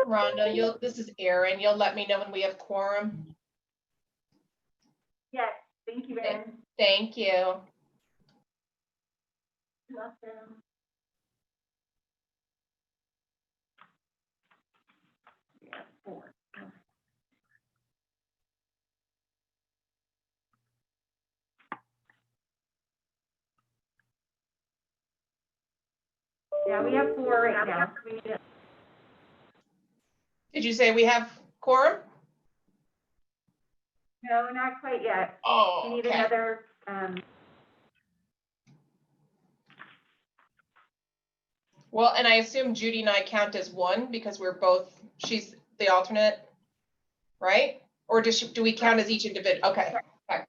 Rhonda, this is Erin. You'll let me know when we have quorum. Yes, thank you, Erin. Thank you. Welcome. Yeah, 4. Yeah, we have 4 right now. Did you say we have quorum? No, not quite yet. Oh, We need okay. another. Well, and I assume Judy and I count as one because we're both, she's the alternate, right? Or do we count as each individual? Okay. Okay.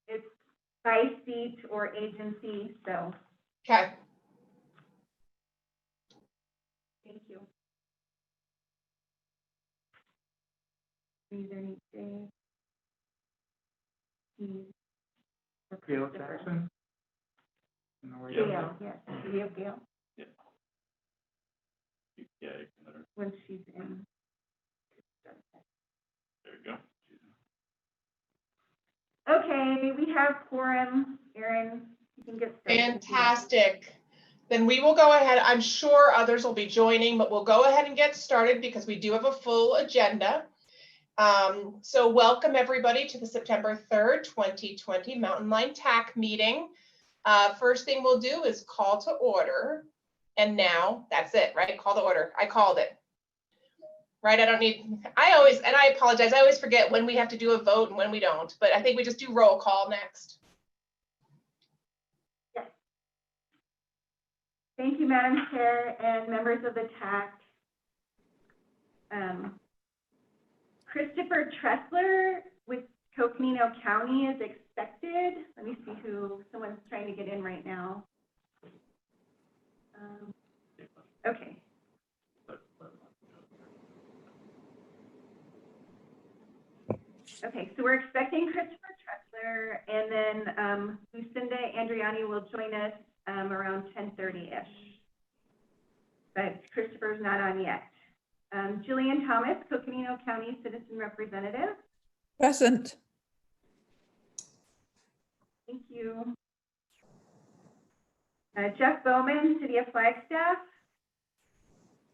It's by seat or agency, so. Okay. Thank you. Either need Dave. Gail Jackson. Gail, yes. Do we have Gail? Yeah. Yeah, you can let her. When she's in. There you go. Okay, we have quorum. Erin, you can get started. Fantastic. Then we will go ahead. I'm sure others will be joining, but we'll go ahead and get started because we do have a full agenda. So welcome everybody to the September 3rd, 2020 Mountain Line TAC meeting. First thing we'll do is call to order. And now that's it, right? Call to order. I called it. Right? I apologize. I always forget when we have to do a vote and when we don't, but I think we just do roll call next. Yes. Thank you, Madam Chair and members of the TAC. Christopher Tressler with Coconino County is expected. Let me see who, someone's trying to get in right now. Okay. Okay, so we're expecting Christopher Tressler, and then Lucinda Andriani will join us around 10:30-ish. But Christopher's not on yet. Jillian Thomas, Coconino County Citizen Representative. Present. Thank you. Jeff Bowman, City of Flagstaff.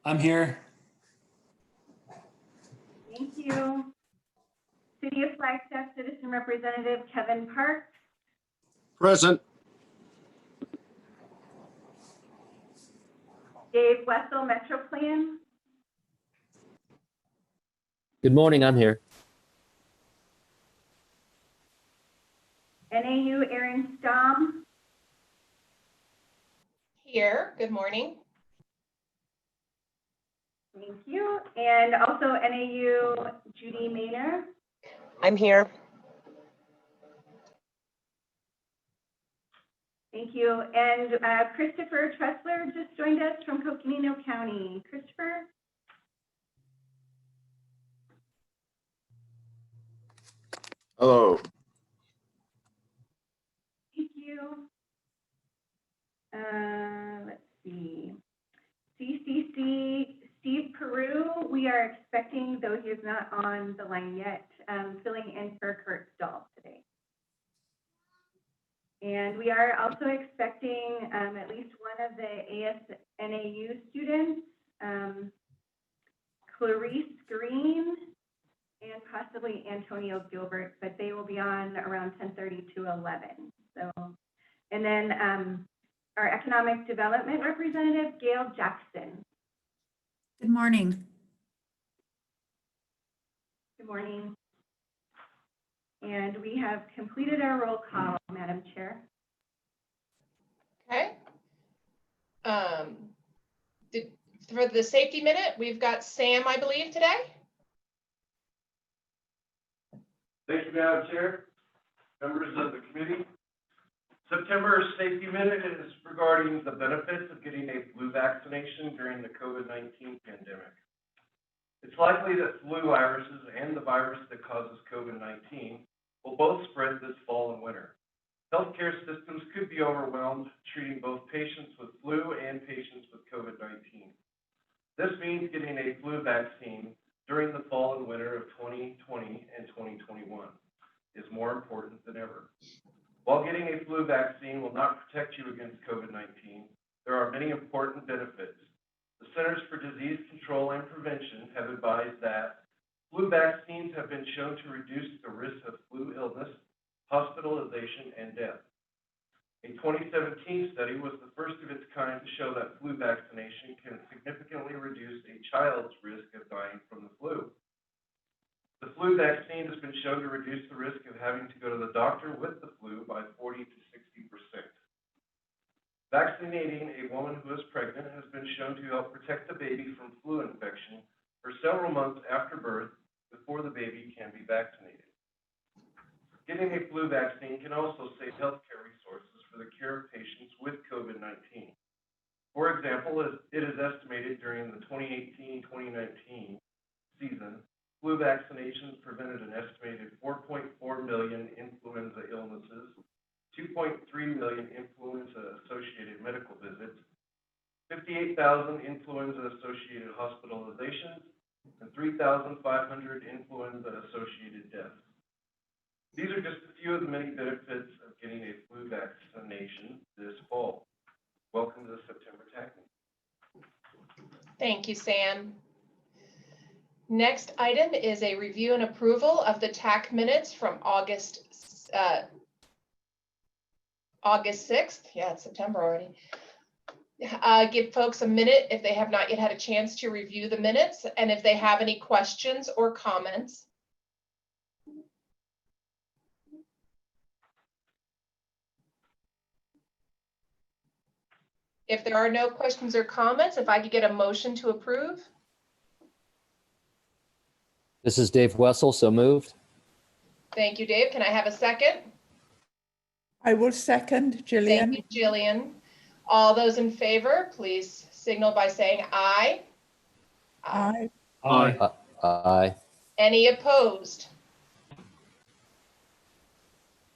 I'm here. Thank you. City of Flagstaff Citizen Representative Kevin Parks. Present. Dave Wessel, Metro Plan. Good morning, I'm here. NAU Aaron Stom. Here, good morning. Thank you. And also NAU Judy Maynard. I'm here. Thank you. And Christopher Tressler just joined us from Coconino County. Christopher? Hello. Thank you. Let's see. CCC, Steve Peru, we are expecting, though he is not on the line yet, filling in for Kurt Stahl today. And we are also expecting at least one of the ASNAU students, Clarice Green, and possibly Antonio Gilbert, but they will be on around 10:30 to 11. So, and then our Economic Development Representative, Gail Jackson. Good morning. Good morning. And we have completed our roll call, Madam Chair. Okay. For the safety minute, we've got Sam, I believe, today. Thank you, Madam Chair, members of the committee. September Safety Minute is regarding the benefits of getting a flu vaccination during the COVID-19 pandemic. It's likely that flu viruses and the virus that causes COVID-19 will both spread this fall and winter. Healthcare systems could be overwhelmed treating both patients with flu and patients with COVID-19. This means getting a flu vaccine during the fall and winter of 2020 and 2021 is more important than ever. While getting a flu vaccine will not protect you against COVID-19, there are many important benefits. The Centers for Disease Control and Prevention have advised that flu vaccines have been shown to reduce the risk of flu illness, hospitalization, and death. A 2017 study was the first of its kind to show that flu vaccination can significantly reduce a child's risk of dying from the flu. The flu vaccine has been shown to reduce the risk of having to go to the doctor with the flu by 40 to 60%. Vaccinating a woman who is pregnant has been shown to help protect the baby from flu infection for several months after birth before the baby can be vaccinated. Getting a flu vaccine can also save healthcare resources for the care of patients with COVID-19. For example, it is estimated during the 2018-2019 season, flu vaccinations prevented an estimated 4.4 million influenza illnesses, 2.3 million influenza-associated medical visits, 58,000 influenza-associated hospitalizations, and 3,500 influenza-associated deaths. These are just a few of the many benefits of getting a flu vaccination this fall. Welcome to the September TAC meeting. Thank you, Sam. Next item is a review and approval of the TAC minutes from August 6th. Yeah, it's September already. Give folks a minute if they have not yet had a chance to review the minutes, and if they have any questions or comments. If there are no questions or comments, if I could get a motion to approve. This is Dave Wessel, so moved. Thank you, Dave. Can I have a second? I will second, Gillian. Thank you, Jillian. All those in favor, please signal by saying aye. Aye. Aye. Aye. Any opposed?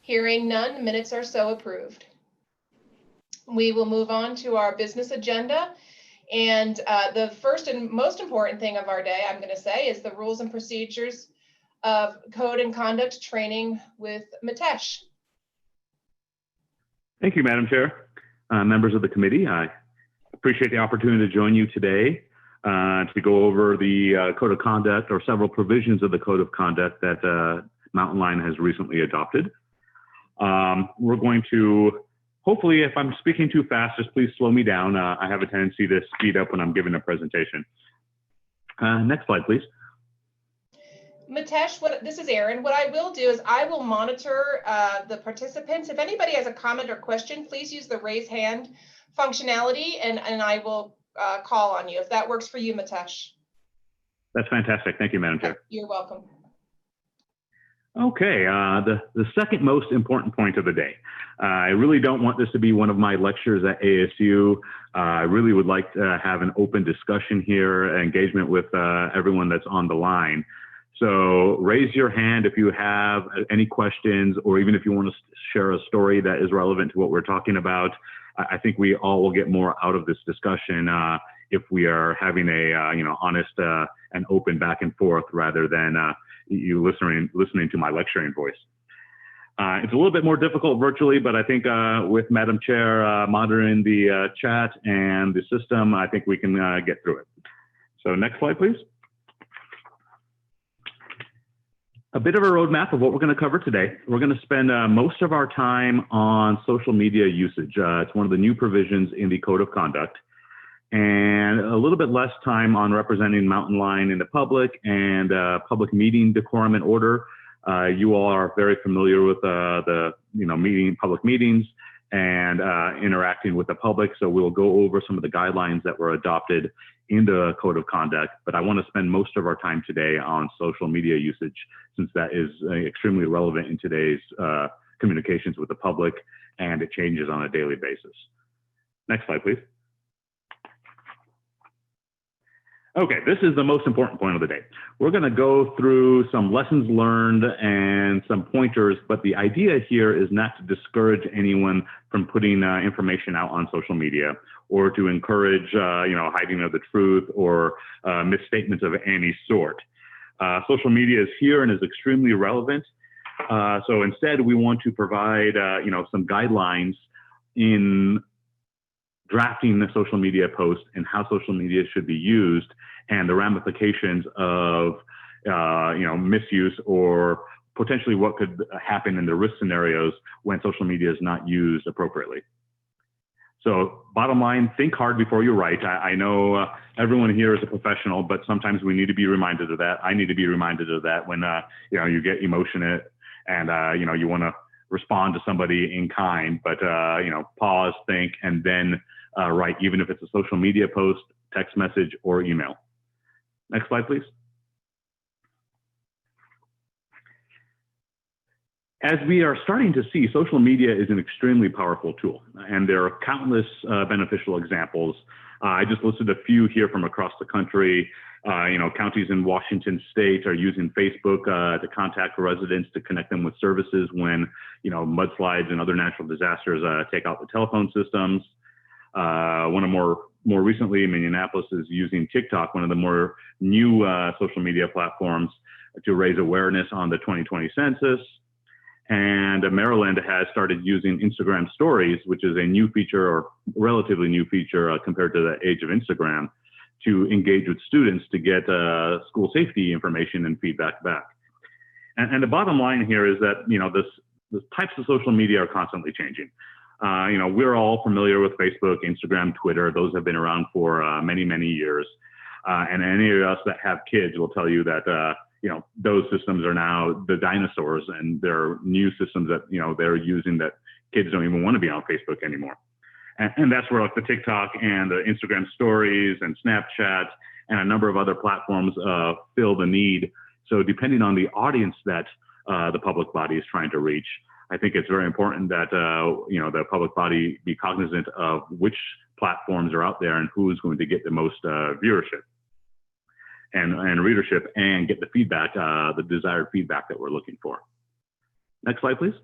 Hearing none, minutes are so approved. We will move on to our business agenda. And the first and most important thing of our day, I'm going to say, is the rules and procedures of code and conduct training with Mitesh. Thank you, Madam Chair. Members of the committee, I appreciate the opportunity to join you today to go over the code of conduct or several provisions of the code of conduct that Mountain Lion has recently adopted. We're going to, hopefully, if I'm speaking too fast, just please slow me down. I have a tendency to speed up when I'm giving a presentation. Next slide, please. Mitesh, this is Erin. What I will do is I will monitor the participants. If anybody has a comment or question, please use the raise hand functionality and I will call on you if that works for you, Mitesh. That's fantastic. Thank you, Madam Chair. You're welcome. Okay, the second most important point of the day. I really don't want this to be one of my lectures at ASU. I really would like to have an open discussion here, engagement with everyone that's on the line. So raise your hand if you have any questions, or even if you want to share a story that is relevant to what we're talking about. I think we all will get more out of this discussion if we are having a honest and open back and forth rather than you listening to my lecturing voice. It's a little bit more difficult virtually, but I think with Madam Chair monitoring the chat and the system, I think we can get through it. So next slide, please. A bit of a roadmap of what we're going to cover today. We're going to spend most of our time on social media usage. It's one of the new provisions in the Code of Conduct, and a little bit less time on representing Mountain Lion in the public and public meeting decorum and order. You all are very familiar with the public meetings and interacting with the public, so we'll go over some of the guidelines that were adopted in the Code of Conduct, but I want to spend most of our time today on social media usage, since that is extremely relevant in today's communications with the public, and it changes on a daily basis. Next slide, please. Okay, this is the most important point of the day. We're going to go through some lessons learned and some pointers, but the idea here is not to discourage anyone from putting information out on social media or to encourage, hiding of the truth or misstatements of any sort. Social media is here and is extremely relevant. So instead, we want to provide, some guidelines in drafting the social media post and how social media should be used and the ramifications of, misuse or potentially what could happen in the risk scenarios when social media is not used appropriately. So bottom line, think hard before you write. I know everyone here is a professional, but sometimes we need to be reminded of that. I need to be reminded of that when, you get emotional and, you want to respond to somebody in kind, but, pause, think, and then write, even if it's a social media post, text message, or email. Next slide, please. As we are starting to see, social media is an extremely powerful tool, and there are countless beneficial examples. I just listed a few here from across the country. Counties in Washington state are using Facebook to contact residents to connect them with services when, mudslides and other natural disasters take out the telephone systems. More recently, Minneapolis is using TikTok, one of the more new social media platforms, to raise awareness on the 2020 census. And Maryland has started using Instagram stories, which is a new feature or relatively new feature compared to the age of Instagram, to engage with students to get school safety information and feedback back. And the bottom line here is that, the types of social media are constantly changing. We're all familiar with Facebook, Instagram, Twitter. Those have been around for many, many years. And any of us that have kids will tell you that, those systems are now the dinosaurs, and there are new systems that, they're using that kids don't even want to be on Facebook anymore. And that's where like the TikTok and the Instagram stories and Snapchat and a number of other platforms fill the need. So depending on the audience that the public body is trying to reach, I think it's very important that, the public body be cognizant of which platforms are out there and who's going to get the most viewership and readership and get the feedback, the desired feedback that we're looking for. Next slide, please.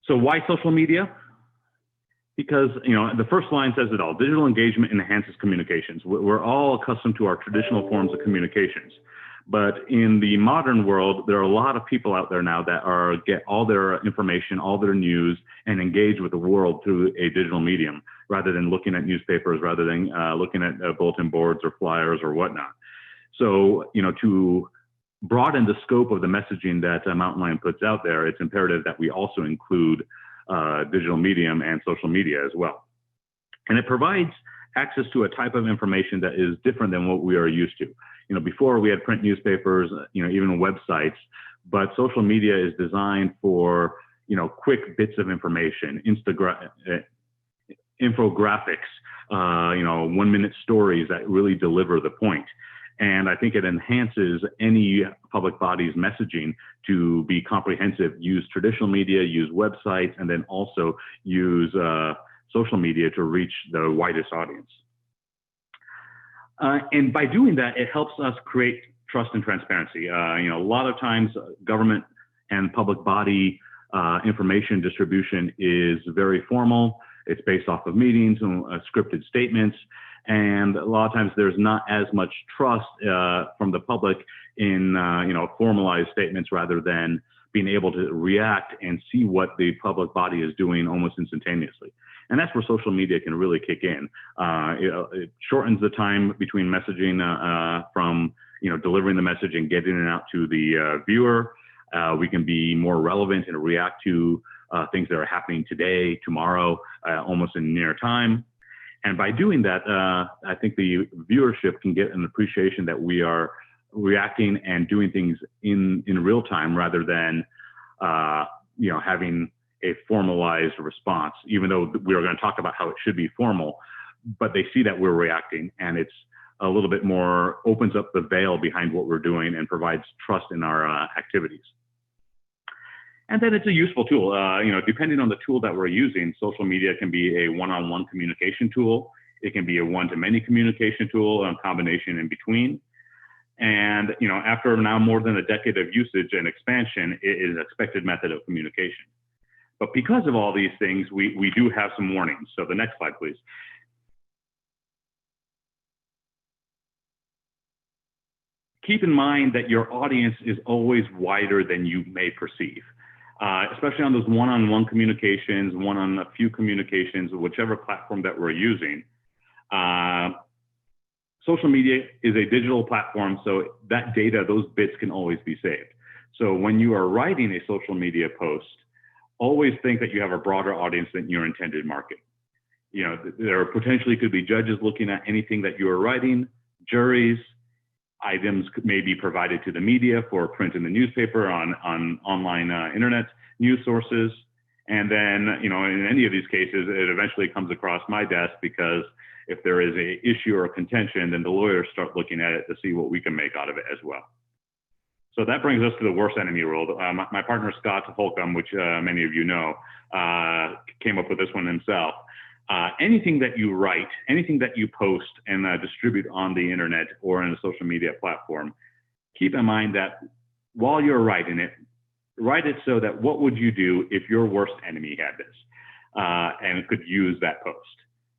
So why social media? Because, the first line says it all. Digital engagement enhances communications. We're all accustomed to our traditional forms of communications. But in the modern world, there are a lot of people out there now that get all their information, all their news, and engage with the world through a digital medium, rather than looking at newspapers, rather than looking at bulletin boards or flyers or whatnot. So, to broaden the scope of the messaging that Mountain Lion puts out there, it's imperative that we also include digital medium and social media as well. And it provides access to a type of information that is different than what we are used to. Before we had print newspapers, even websites, but social media is designed for, quick bits of information, infographics, 1-minute stories that really deliver the point. And I think it enhances any public body's messaging to be comprehensive, use traditional media, use websites, and then also use social media to reach the widest audience. And by doing that, it helps us create trust and transparency. A lot of times government and public body information distribution is very formal. It's based off of meetings and scripted statements. And a lot of times there's not as much trust from the public in formalized statements, rather than being able to react and see what the public body is doing almost instantaneously. And that's where social media can really kick in. It shortens the time between messaging from delivering the message and getting it out to the viewer. We can be more relevant and react to things that are happening today, tomorrow, almost in near time. And by doing that, I think the viewership can get an appreciation that we are reacting and doing things in real time, rather than having a formalized response, even though we are going to talk about how it should be formal, but they see that we're reacting, and it's a little bit more, opens up the veil behind what we're doing and provides trust in our activities. And then it's a useful tool. Depending on the tool that we're using, social media can be a one-on-one communication tool. It can be a one-to-many communication tool, a combination in between. And, after now more than a decade of usage and expansion, it is an expected method of communication. But because of all these things, we do have some warnings. So the next slide, please. Keep in mind that your audience is always wider than you may perceive, especially on those one-on-one communications, one-on-a-few communications, whichever platform that we're using. Social media is a digital platform, so that data, those bits can always be saved. So when you are writing a social media post, always think that you have a broader audience than your intended market. You know, there potentially could be judges looking at anything that you are writing, juries, items may be provided to the media for print in the newspaper, on online internet news sources. And then, you know, in any of these cases, it eventually comes across my desk because if there is an issue or a contention, then the lawyers start looking at it to see what we can make out of it as well. So that brings us to the worst enemy rule. My partner, Scott Holcomb, which many of you know, came up with this one himself. Anything that you write, anything that you post and distribute on the internet or in a social media platform, keep in mind that while you're writing it, write it so that what would you do if your worst enemy had this and could use that post?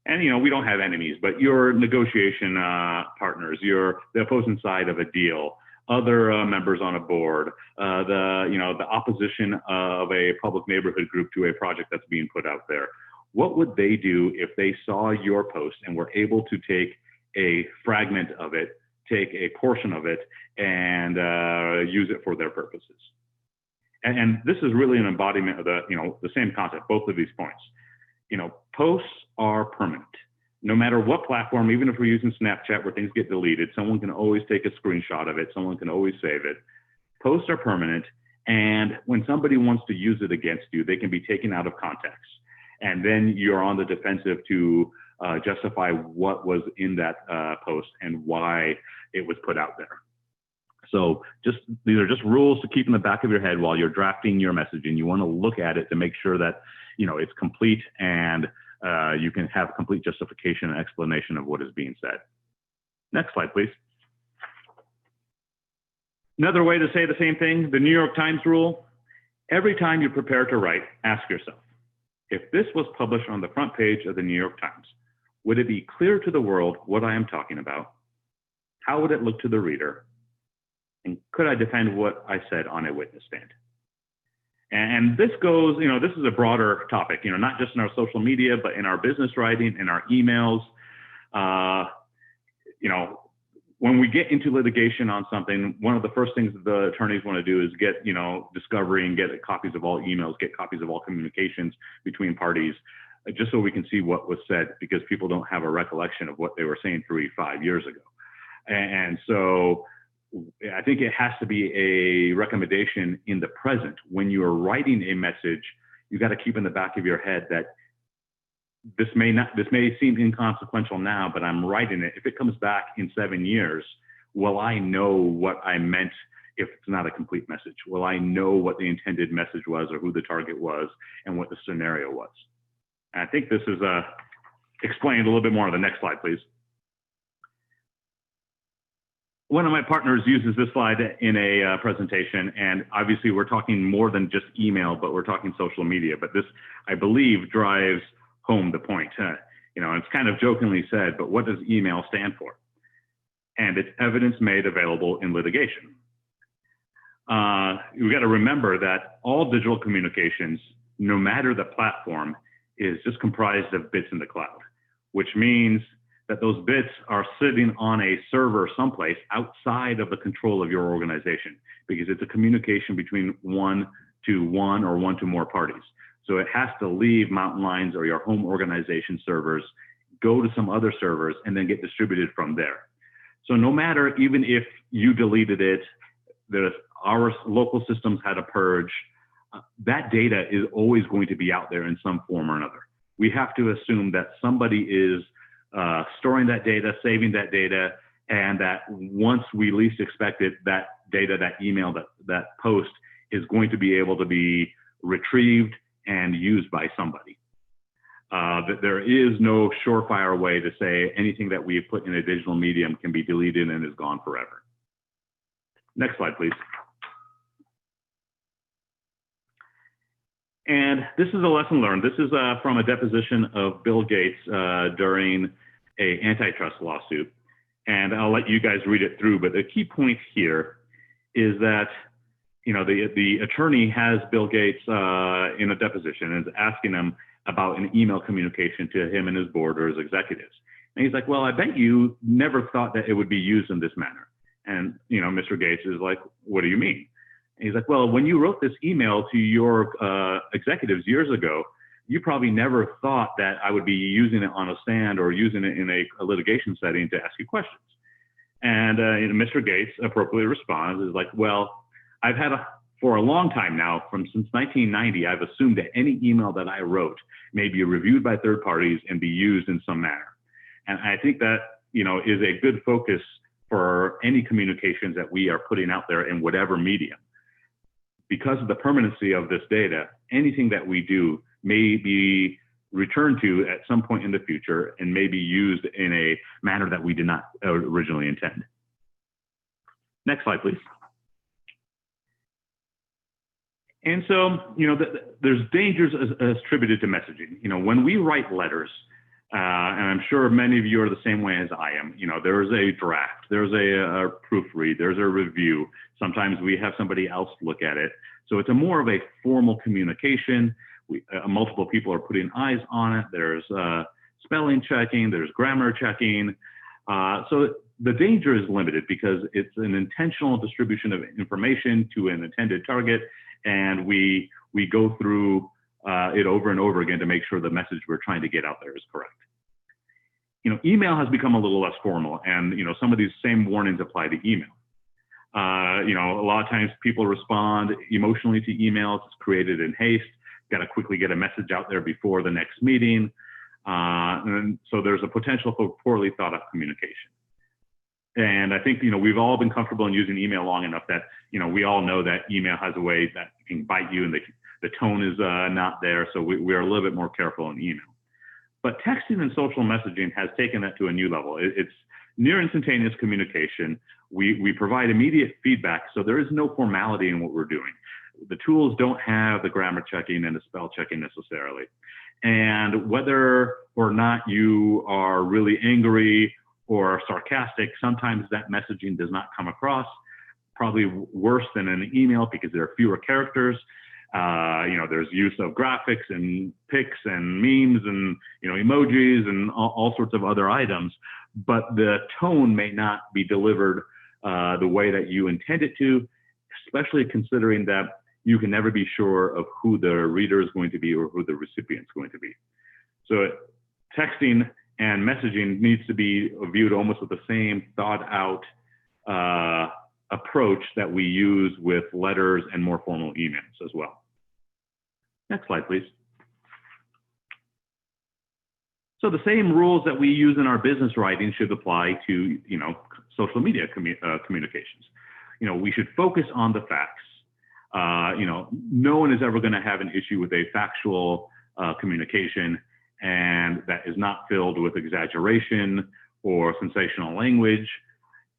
And, you know, we don't have enemies, but your negotiation partners, the opposing side of a deal, other members on a board, the opposition of a public neighborhood group to a project that's being put out there. What would they do if they saw your post and were able to take a fragment of it, take a portion of it, and use it for their purposes? And this is really an embodiment of the same concept, both of these points. You know, posts are permanent. No matter what platform, even if we're using Snapchat where things get deleted, someone can always take a screenshot of it. Someone can always save it. Posts are permanent. And when somebody wants to use it against you, they can be taken out of context. And then you're on the defensive to justify what was in that post and why it was put out there. So these are just rules to keep in the back of your head while you're drafting your messaging. You want to look at it to make sure that, you know, it's complete and you can have complete justification and explanation of what is being said. Next slide, please. Another way to say the same thing, the New York Times rule. Every time you prepare to write, ask yourself, if this was published on the front page of the New York Times, would it be clear to the world what I am talking about? How would it look to the reader? And could I defend what I said on a witness stand? And this goes, you know, this is a broader topic, you know, not just in our social media, but in our business writing, in our emails. You know, when we get into litigation on something, one of the first things that the attorneys want to do is get, you know, discovery and get copies of all emails, get copies of all communications between parties, just so we can see what was said, because people don't have a recollection of what they were saying 3 or 5 years ago. And so I think it has to be a recommendation in the present. When you are writing a message, you got to keep in the back of your head that this may seem inconsequential now, but I'm writing it. If it comes back in 7 years, will I know what I meant if it's not a complete message? Will I know what the intended message was or who the target was and what the scenario was? And I think this is explained a little bit more on the next slide, please. One of my partners uses this slide in a presentation, and obviously we're talking more than just email, but we're talking social media. But this, I believe, drives home the point. You know, it's kind of jokingly said, but what does email stand for? And it's evidence made available in litigation. We got to remember that all digital communications, no matter the platform, is just comprised of bits in the cloud, which means that those bits are sitting on a server someplace outside of the control of your organization, because it's a communication between one to one or one to more parties. So it has to leave Mountain Lions or your home organization servers, go to some other servers, and then get distributed from there. So no matter, even if you deleted it, our local systems had a purge, that data is always going to be out there in some form or another. We have to assume that somebody is storing that data, saving that data, and that once we least expect it, that data, that email, that post is going to be able to be retrieved and used by somebody. That there is no surefire way to say anything that we've put in a digital medium can be deleted and is gone forever. Next slide, please. And this is a lesson learned. This is from a deposition of Bill Gates during a antitrust lawsuit. And I'll let you guys read it through, but the key point here is that, you know, the attorney has Bill Gates in a deposition and is asking him about an email communication to him and his board or his executives. And he's like, well, I bet you never thought that it would be used in this manner. And, you know, Mr. Gates is like, what do you mean? And he's like, well, when you wrote this email to your executives years ago, you probably never thought that I would be using it on a stand or using it in a litigation setting to ask you questions. And Mr. Gates appropriately responds, is like, well, I've had for a long time now, since 1990, I've assumed that any email that I wrote may be reviewed by third parties and be used in some manner. And I think that, you know, is a good focus for any communications that we are putting out there in whatever medium. Because of the permanency of this data, anything that we do may be returned to at some point in the future and may be used in a manner that we did not originally intend. Next slide, please. And so, you know, there's dangers attributed to messaging. You know, when we write letters, and I'm sure many of you are the same way as I am, you know, there's a draft, there's a proofread, there's a review. Sometimes we have somebody else look at it. So it's more of a formal communication. Multiple people are putting eyes on it. There's spelling checking, there's grammar checking. So the danger is limited because it's an intentional distribution of information to an intended target. And we go through it over and over again to make sure the message we're trying to get out there is correct. You know, email has become a little less formal, and, you know, some of these same warnings apply to email. You know, a lot of times people respond emotionally to emails. It's created in haste. Got to quickly get a message out there before the next meeting. And so there's a potential for poorly thought out communication. And I think, you know, we've all been comfortable in using email long enough that, you know, we all know that email has a way that can bite you and the tone is not there. So we're a little bit more careful in email. But texting and social messaging has taken that to a new level. It's near instantaneous communication. We provide immediate feedback, so there is no formality in what we're doing. The tools don't have the grammar checking and the spell checking necessarily. And whether or not you are really angry or sarcastic, sometimes that messaging does not come across. Probably worse than an email because there are fewer characters. You know, there's use of graphics and pics and memes and, you know, emojis and all sorts of other items, but the tone may not be delivered the way that you intend it to, especially considering that you can never be sure of who the reader is going to be or who the recipient is going to be. So texting and messaging needs to be viewed almost with the same thought out approach that we use with letters and more formal emails as well. Next slide, please. So the same rules that we use in our business writing should apply to, you know, social media communications. You know, we should focus on the facts. You know, no one is ever going to have an issue with a factual communication, and that is not filled with exaggeration or sensational language.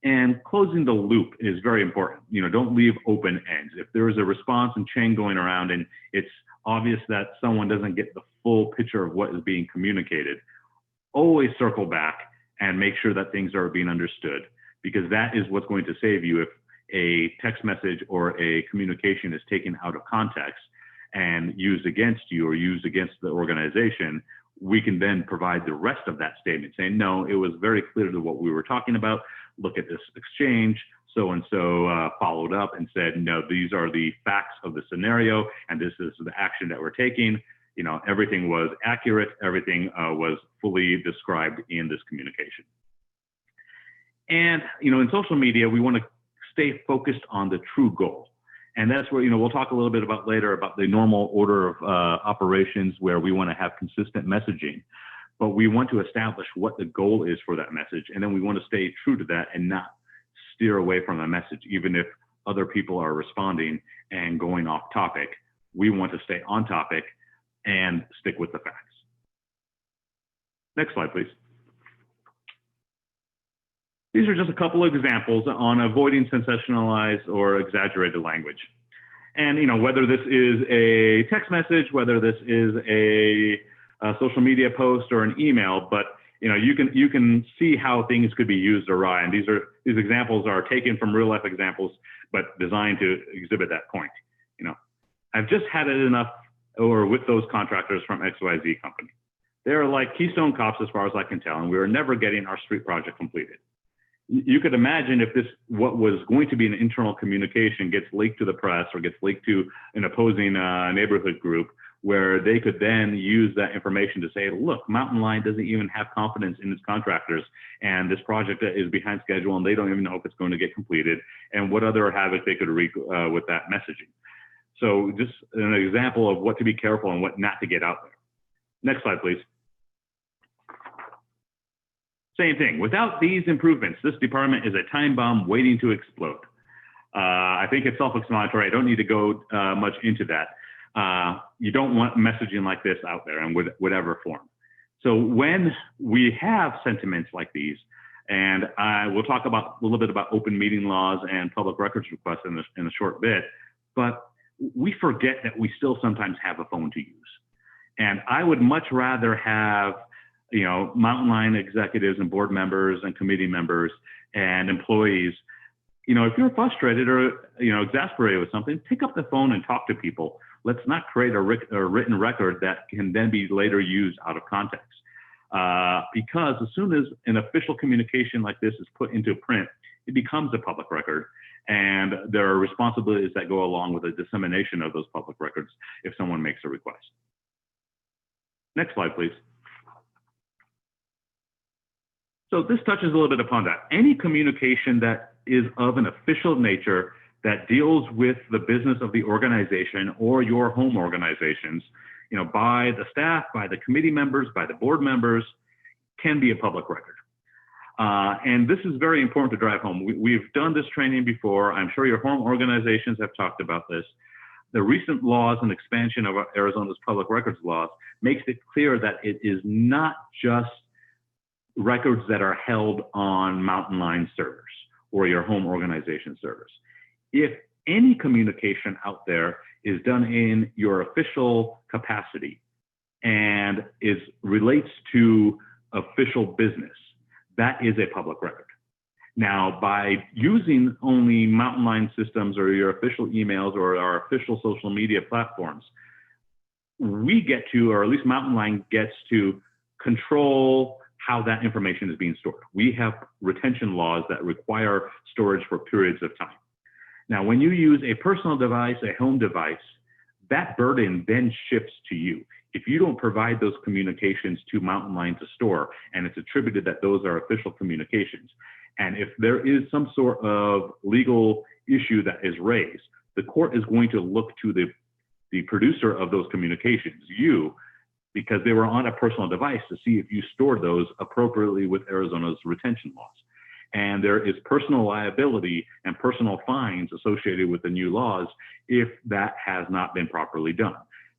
And closing the loop is very important. You know, don't leave open ends. If there is a response and chain going around and it's obvious that someone doesn't get the full picture of what is being communicated, always circle back and make sure that things are being understood, because that is what's going to save you if a text message or a communication is taken out of context and used against you or used against the organization. We can then provide the rest of that statement saying, no, it was very clear to what we were talking about. Look at this exchange. So-and-so followed up and said, no, these are the facts of the scenario, and this is the action that we're taking. You know, everything was accurate. Everything was fully described in this communication. And, you know, in social media, we want to stay focused on the true goal. And that's where, you know, we'll talk a little bit about later about the normal order of operations where we want to have consistent messaging, but we want to establish what the goal is for that message. And then we want to stay true to that and not steer away from the message, even if other people are responding and going off topic. We want to stay on topic and stick with the facts. Next slide, please. These are just a couple of examples on avoiding sensationalized or exaggerated language. And, whether this is a text message, whether this is a social media post or an email, but you can see how things could be used awry. And these examples are taken from real life examples, but designed to exhibit that point. I've just had it enough with those contractors from XYZ company. They're like Keystone Cops as far as I can tell, and we were never getting our street project completed. You could imagine if what was going to be an internal communication gets leaked to the press or gets leaked to an opposing neighborhood group, where they could then use that information to say, look, Mountain Line doesn't even have confidence in its contractors, and this project is behind schedule, and they don't even know if it's going to get completed, and what other havoc they could wreak with that messaging. So just an example of what to be careful and what not to get out there. Next slide, please. Same thing. Without these improvements, this department is a time bomb waiting to explode. I think it's self-explanatory. I don't need to go much into that. You don't want messaging like this out there in whatever form. So when we have sentiments like these, and we'll talk a little bit about open meeting laws and public records requests in a short bit, but we forget that we still sometimes have a phone to use. And I would much rather have Mountain Line executives and board members and committee members and employees, if you're frustrated or, exasperated with something, pick up the phone and talk to people. Let's not create a written record that can then be later used out of context. Because as soon as an official communication like this is put into print, it becomes a public record. And there are responsibilities that go along with the dissemination of those public records if someone makes a request. Next slide, please. So this touches a little bit upon that. Any communication that is of an official nature that deals with the business of the organization or your home organizations, by the staff, by the committee members, by the board members, can be a public record. And this is very important to drive home. We've done this training before. I'm sure your home organizations have talked about this. The recent laws and expansion of Arizona's public records laws makes it clear that it is not just records that are held on Mountain Line servers or your home organization servers. If any communication out there is done in your official capacity and relates to official business, that is a public record. Now, by using only Mountain Line systems or your official emails or our official social media platforms, we get to, or at least Mountain Line gets to, control how that information is being stored. We have retention laws that require storage for periods of time. Now, when you use a personal device, a home device, that burden then shifts to you. If you don't provide those communications to Mountain Line to store, and it's attributed that those are official communications, and if there is some sort of legal issue that is raised, the court is going to look to the producer of those communications, you, because they were on a personal device, to see if you stored those appropriately with Arizona's retention laws. And there is personal liability and personal fines associated with the new laws if that has not been properly done.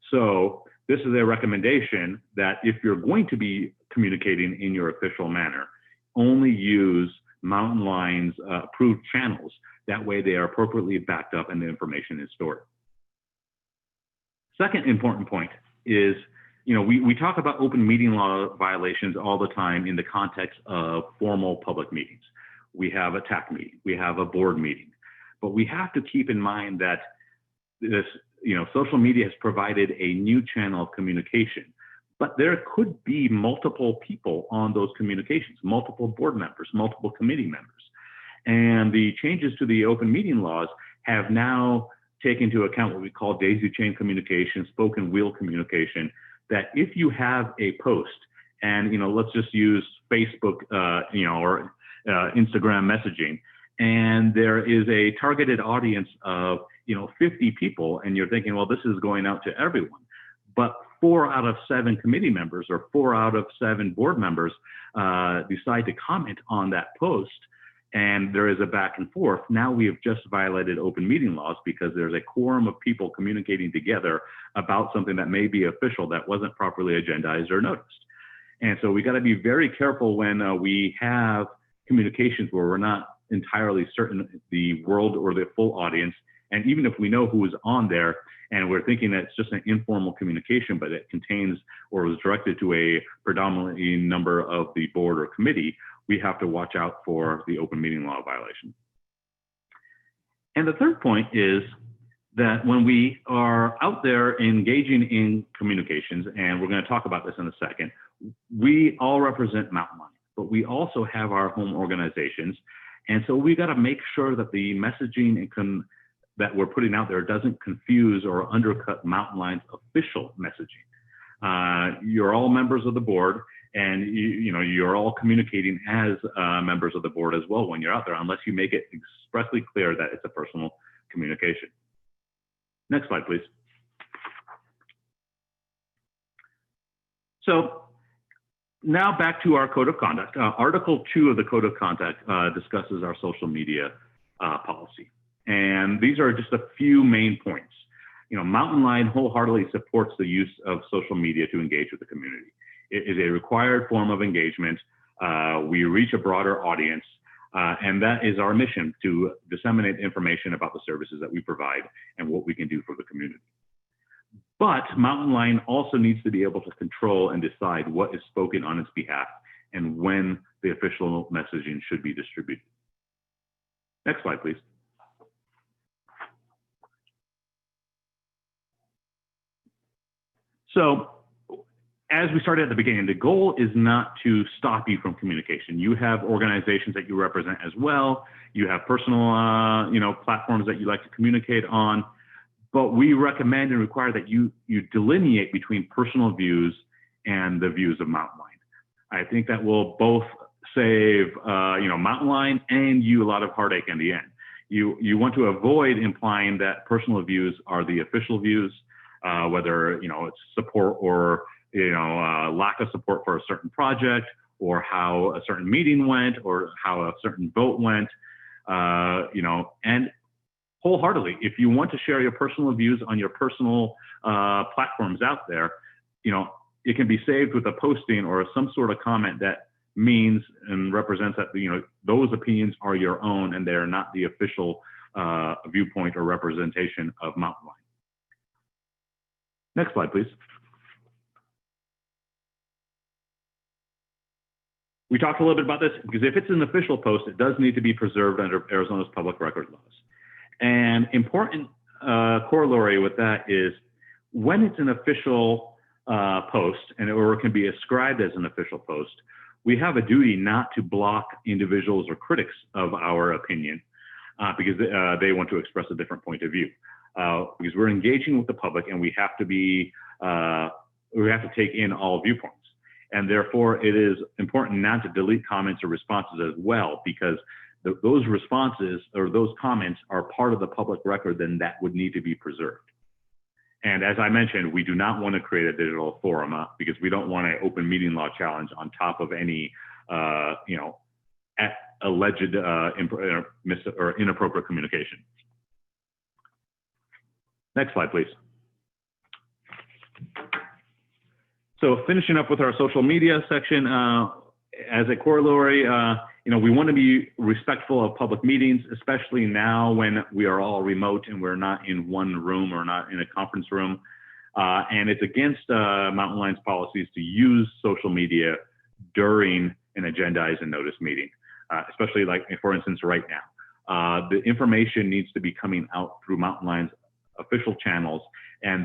So this is a recommendation that if you're going to be communicating in your official manner, only use Mountain Line's approved channels. That way they are appropriately backed up and the information is stored. Second important point is, we talk about open meeting law violations all the time in the context of formal public meetings. We have a TAC meeting, we have a board meeting, but we have to keep in mind that this, social media has provided a new channel of communication, but there could be multiple people on those communications, multiple board members, multiple committee members. And the changes to the open meeting laws have now taken into account what we call daisy chain communication, spoken wheel communication, that if you have a post and, let's just use Facebook, or Instagram messaging, and there is a targeted audience of 50 people, and you're thinking, well, this is going out to everyone, but 4 out of 7 committee members or 4 out of 7 board members decide to comment on that post, and there is a back and forth. Now we have just violated open meeting laws because there's a quorum of people communicating together about something that may be official that wasn't properly agendized or noticed. And so we got to be very careful when we have communications where we're not entirely certain the world or the full audience And even if we know who is on there and we're thinking that it's just an informal communication, but it contains or is directed to a predominantly number of the board or committee, we have to watch out for the open meeting law violation. And the third point is that when we are out there engaging in communications, and we're going to talk about this in a second, we all represent Mountain Line, but we also have our home organizations. And so we got to make sure that the messaging that we're putting out there doesn't confuse or undercut Mountain Line's official messaging. You're all members of the board, and you're all communicating as members of the board as well when you're out there, unless you make it expressly clear that it's a personal communication. Next slide, please. So now back to our code of conduct. Article 2 of the code of conduct discusses our social media policy. And these are just a few main points. Mountain Line wholeheartedly supports the use of social media to engage with the community. It is a required form of engagement. We reach a broader audience, and that is our mission, to disseminate information about the services that we provide and what we can do for the community. But Mountain Line also needs to be able to control and decide what is spoken on its behalf and when the official messaging should be distributed. Next slide, please. So, as we started at the beginning, the goal is not to stop you from communication. You have organizations that you represent as well. You have personal, platforms that you like to communicate on. But we recommend and require that you delineate between personal views and the views of Mountain Line. I think that will both save, Mountain Line and you a lot of heartache in the end. You want to avoid implying that personal views are the official views, whether it's support or lack of support for a certain project, or how a certain meeting went, or how a certain vote went, and wholeheartedly, if you want to share your personal views on your personal platforms out there, it can be saved with a posting or some sort of comment that means and represents that those opinions are your own and they're not the official viewpoint or representation of Mountain Line. Next slide, please. We talked a little bit about this because if it's an official post, it does need to be preserved under Arizona's public record laws. And important corollary with that is when it's an official post or it can be ascribed as an official post, we have a duty not to block individuals or critics of our opinion because they want to express a different point of view. Because we're engaging with the public and we have to take in all viewpoints. And therefore, it is important not to delete comments or responses as well, because those responses or those comments are part of the public record, then that would need to be preserved. And as I mentioned, we do not want to create a digital forum because we don't want an open meeting law challenge on top of any, alleged or inappropriate communication. Next slide, please. So finishing up with our social media section, as a corollary, we want to be respectful of public meetings, especially now when we are all remote and we're not in one room or not in a conference room. And it's against Mountain Line's policies to use social media during an agendized and noticed meeting, especially like, for instance, right now. The information needs to be coming out through Mountain Line's official channels, and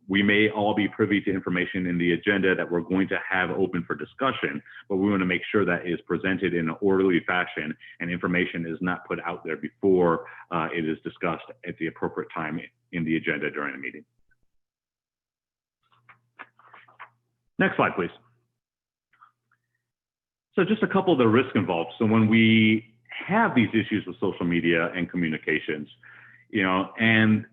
we may all be privy to information in the agenda that we're going to have open for discussion, but we want to make sure that is presented in an orderly fashion and information is not put out there before it is discussed at the appropriate time in the agenda during a meeting. Next slide, please. So just a couple of the risks involved. So when we have these issues with social media and communications, and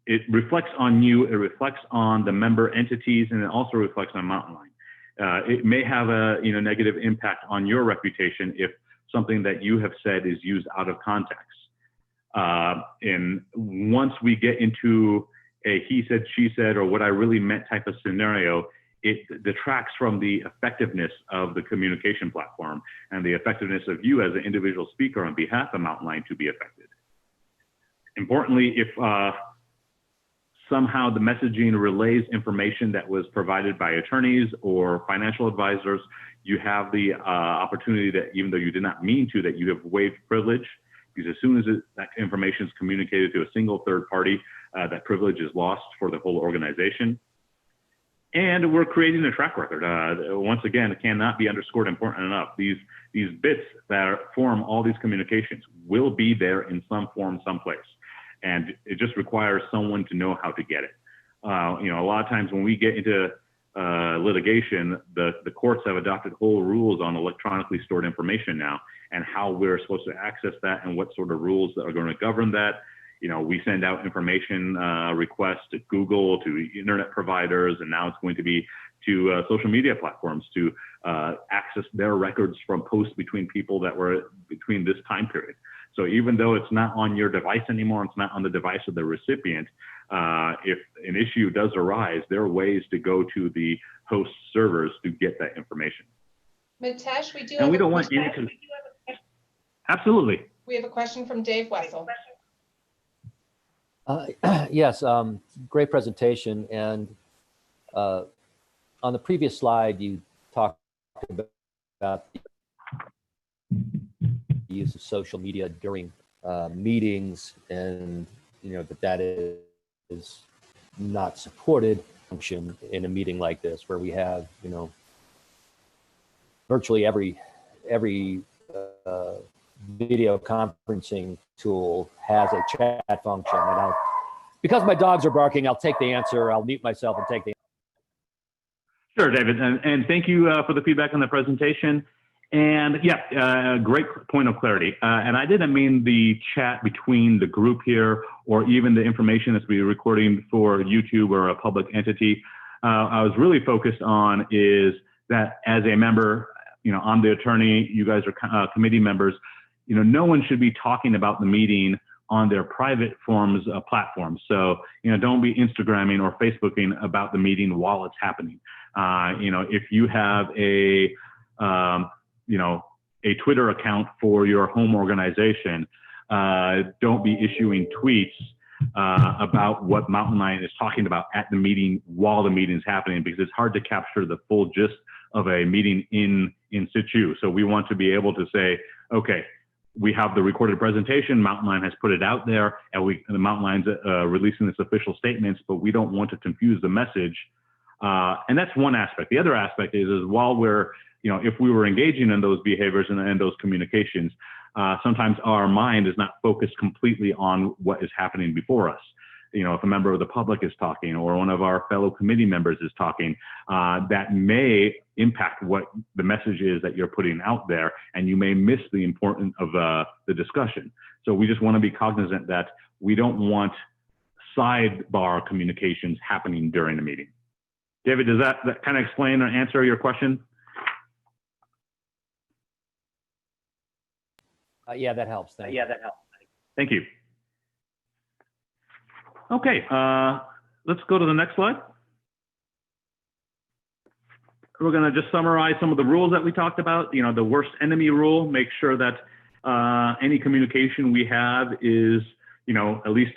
it reflects on you, it reflects on the member entities, and it also reflects on Mountain Line. It may have a negative impact on your reputation if something that you have said is used out of context. And once we get into a he said, she said, or what I really meant type of scenario, it detracts from the effectiveness of the communication platform and the effectiveness of you as an individual speaker on behalf of Mountain Line to be effective. Importantly, if somehow the messaging relays information that was provided by attorneys or financial advisors, you have the opportunity that, even though you did not mean to, that you have waived privilege, because as soon as that information is communicated to a single third party, that privilege is lost for the whole organization. And we're creating a track record. Once again, it cannot be underscored important enough. These bits that form all these communications will be there in some form, someplace. And it just requires someone to know how to get it. A lot of times when we get into litigation, the courts have adopted whole rules on electronically stored information now, and how we're supposed to access that and what sort of rules that are going to govern that. We send out information requests to Google, to internet providers, and now it's going to be to social media platforms to access their records from posts between people that were between this time period. So even though it's not on your device anymore, it's not on the device of the recipient, if an issue does arise, there are ways to go to the host servers to get that information. Mitesh, we do And have we a don't want question. any. Absolutely. We have a question from Dave Wessel. Yes, great presentation. And on the previous slide, you talked about the use of social media during meetings, and that is not supported function in a meeting like this, where we have virtually every video conferencing tool has a chat function. And because my dogs are barking, I'll take the answer. I'll mute myself and take the answer. Sure, David, and thank you for the feedback on the presentation. And yeah, great point of clarity. And I didn't mean the chat between the group here, or even the information that's being recording for YouTube or a public entity. I was really focused on is that as a member, I'm the attorney, you guys are committee members, no one should be talking about the meeting on their private forms platforms. So, don't be Instagramming or Facebooking about the meeting while it's happening. If you have a Twitter account for your home organization, don't be issuing tweets about what Mountain Lion is talking about at the meeting while the meeting is happening, because it's hard to capture the full gist of a meeting in situ. So we want to be able to say, okay, we have the recorded presentation, Mountain Lion has put it out there, and the Mountain Lion's releasing its official statements, but we don't want to confuse the message. And that's one aspect. The other aspect is while we're, if we were engaging in those behaviors and those communications, sometimes our mind is not focused completely on what is happening before us. If a member of the public is talking, or one of our fellow committee members is talking, that may impact what the message is that you're putting out there, and you may miss the importance of the discussion. So we just want to be cognizant that we don't want sidebar communications happening during a meeting. David, does that kind of explain or answer your question? Yeah, that helps. Thank you. Thank you. Okay, let's go to the next slide. We're going to just summarize some of the rules that we talked about. The worst enemy rule, make sure that any communication we have is, at least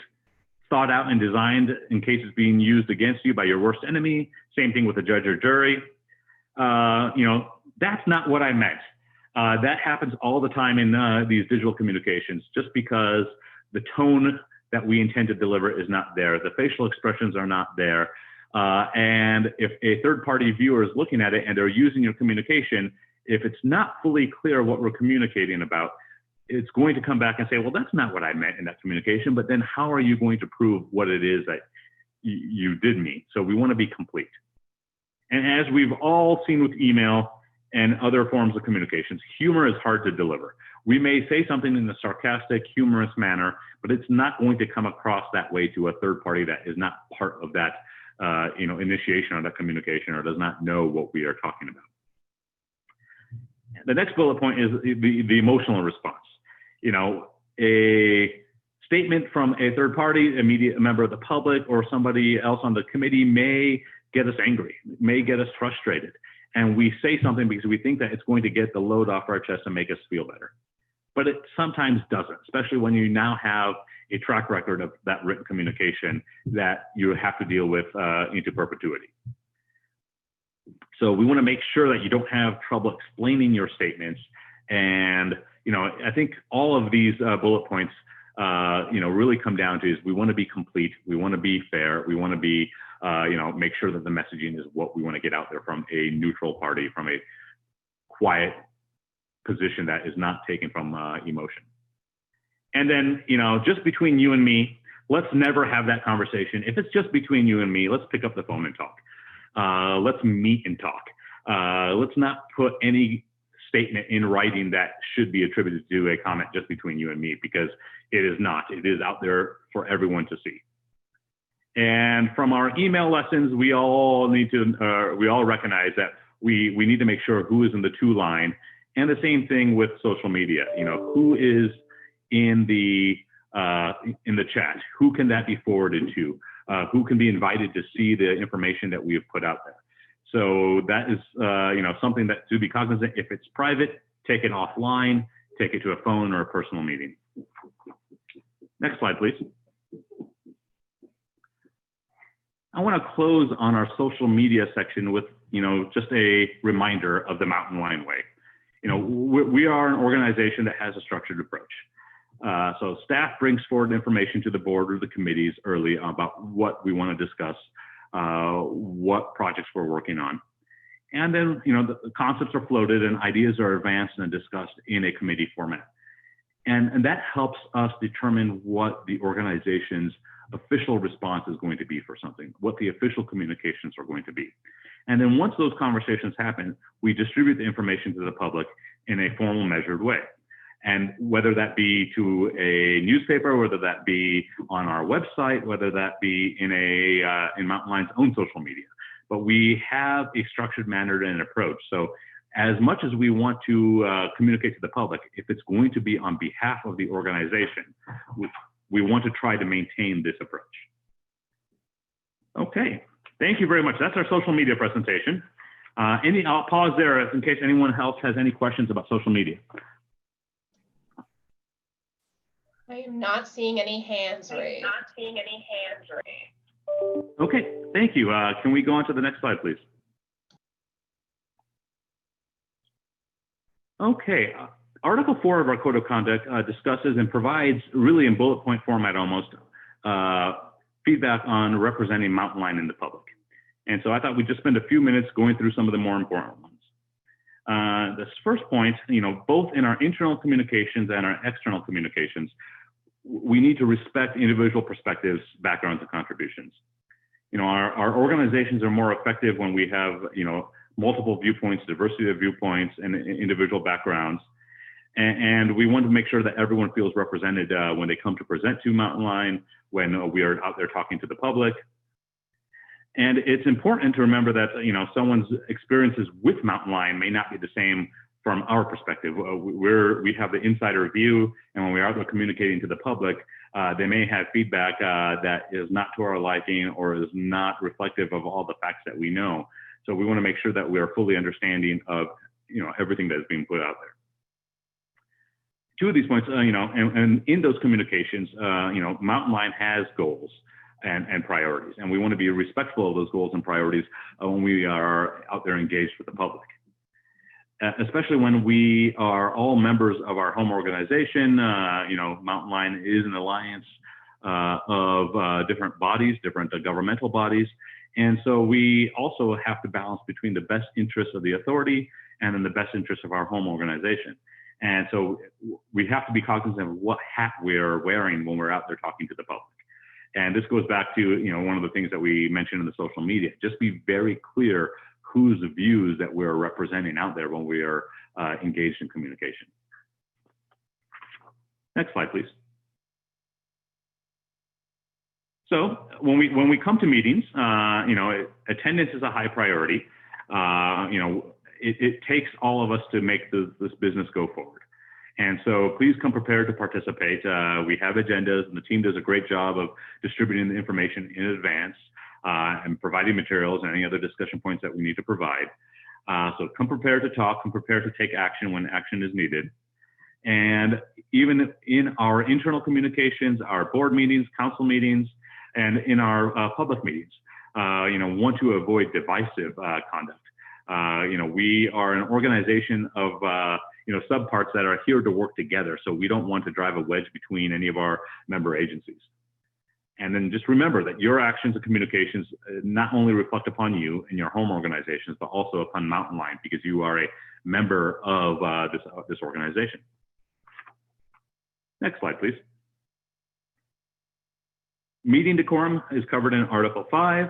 thought out and designed in case it's being used against you by your worst enemy. Same thing with a judge or jury. That's not what I meant. That happens all the time in these digital communications, just because the tone that we intend to deliver is not there. The facial expressions are not there. And if a third-party viewer is looking at it and they're using your communication, if it's not fully clear what we're communicating about, it's going to come back and say, well, that's not what I meant in that communication, but then how are you going to prove what it is that you did mean? So we want to be complete. And as we've all seen with email and other forms of communications, humor is hard to deliver. We may say something in a sarcastic, humorous manner, but it's not going to come across that way to a third party that is not part of that initiation or that communication, or does not know what we are talking about. The next bullet point is the emotional response. A statement from a third party, a member of the public, or somebody else on the committee may get us angry, may get us frustrated. And we say something because we think that it's going to get the load off our chest and make us feel better. But it sometimes doesn't, especially when you now have a track record of that written communication that you have to deal with into perpetuity. So we want to make sure that you don't have trouble explaining your statements. And, I think all of these bullet points, really come down to is we want to be complete. We want to be fair. We want to be, make sure that the messaging is what we want to get out there from a neutral party, from a quiet position that is not taken from emotion. And then, just between you and me, let's never have that conversation. If it's just between you and me, let's pick up the phone and talk. Let's meet and talk. Let's not put any statement in writing that should be attributed to a comment just between you and me, because it is not. It is out there for everyone to see. And from our email lessons, we all recognize that we need to make sure who is in the to line, and the same thing with social media. Who is in the chat? Who can that be forwarded to? Who can be invited to see the information that we have put out there? So that is, something that to be cognizant. If it's private, take it offline, take it to a phone or a personal meeting. Next slide, please. I want to close on our social media section with, just a reminder of the Mountain Lion Way. We are an organization that has a structured approach. So staff brings forward information to the board or the committees early about what we want to discuss, what projects we're working on. And then, the concepts are floated and ideas are advanced and discussed in a committee format. And that helps us determine what the organization's official response is going to be for something, what the official communications are going to be. And then once those conversations happen, we distribute the information to the public in a formal, measured way. And whether that be to a newspaper, whether that be on our website, whether that be in Mountain Lion's own social media, but we have a structured manner and approach. So as much as we want to communicate to the public, if it's going to be on behalf of the organization, we want to try to maintain this approach. Okay, thank you very much. That's our social media presentation. I'll pause there in case anyone else has any questions about social media. I am not seeing any hands raised. Okay, thank you. Can we go on to the next slide, please? Okay, Article 4 of our Code of Conduct discusses and provides, really in bullet point format almost, feedback on representing Mountain Lion in the public. And so I thought we'd just spend a few minutes going through some of the more important ones. This first point, both in our internal communications and our external communications, we need to respect individual perspectives, backgrounds, and contributions. Our organizations are more effective when we have, multiple viewpoints, diversity of viewpoints, and individual backgrounds. And we want to make sure that everyone feels represented when they come to present to Mountain Lion, when we are out there talking to the public. And it's important to remember that, someone's experiences with Mountain Lion may not be the same from our perspective. We have the insider view, and when we're out there communicating to the public, they may have feedback that is not to our liking or is not reflective of all the facts that we know. So we want to make sure that we are fully understanding of, everything that is being put out there. Two of these points, and in those communications, Mountain Lion has goals and priorities, and we want to be respectful of those goals and priorities when we are out there engaged with the public. Especially when we are all members of our home organization. Mountain Lion is an alliance of different bodies, different governmental bodies. And so we also have to balance between the best interests of the authority and then the best interests of our home organization. And so we have to be cognizant of what hat we're wearing when we're out there talking to the public. And this goes back to, one of the things that we mentioned in the social media. Just be very clear whose views that we're representing out there when we are engaged in communication. Next slide, please. So when we come to meetings, attendance is a high priority. It takes all of us to make this business go forward. And so please come prepared to participate. We have agendas, and the team does a great job of distributing the information in advance and providing materials and any other discussion points that we need to provide. So come prepared to talk, come prepared to take action when action is needed. And even in our internal communications, our board meetings, council meetings, and in our public meetings, want to avoid divisive conduct. We are an organization of, subparts that are here to work together. So we don't want to drive a wedge between any of our member agencies. And then just remember that your actions and communications not only reflect upon you and your home organizations, but also upon Mountain Line, because you are a member of this organization. Next slide, please. Meeting decorum is covered in Article 5.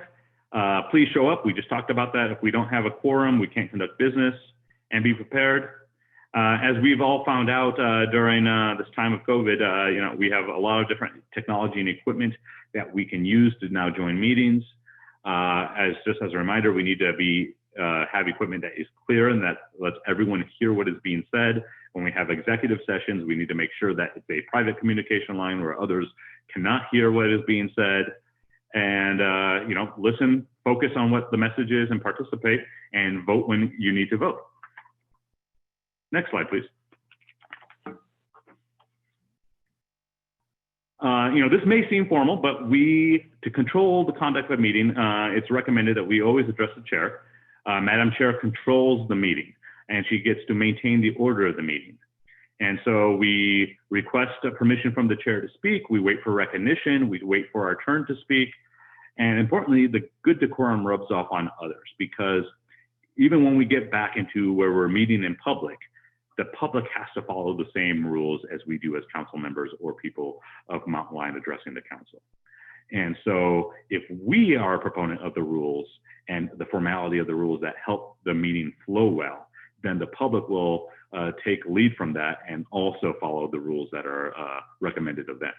Please show up. We just talked about that. If we don't have a quorum, we can't conduct business, and be prepared. As we've all found out during this time of COVID, we have a lot of different technology and equipment that we can use to now join meetings. Just as a reminder, we need to have equipment that is clear and that lets everyone hear what is being said. When we have executive sessions, we need to make sure that it's a private communication line where others cannot hear what is being said. And listen, focus on what the message is, and participate, and vote when you need to vote. Next slide, please. This may seem formal, but to control the conduct of a meeting, it's recommended that we always address the chair. Madam Chair controls the meeting, and she gets to maintain the order of the meeting. And so we request permission from the chair to speak. We wait for recognition. We wait for our turn to speak. And importantly, the good decorum rubs off on others, because even when we get back into where we're meeting in public, the public has to follow the same rules as we do as council members or people of Mountain Line addressing the council. And so if we are a proponent of the rules and the formality of the rules that help the meeting flow well, then the public will take lead from that and also follow the rules that are recommended of them.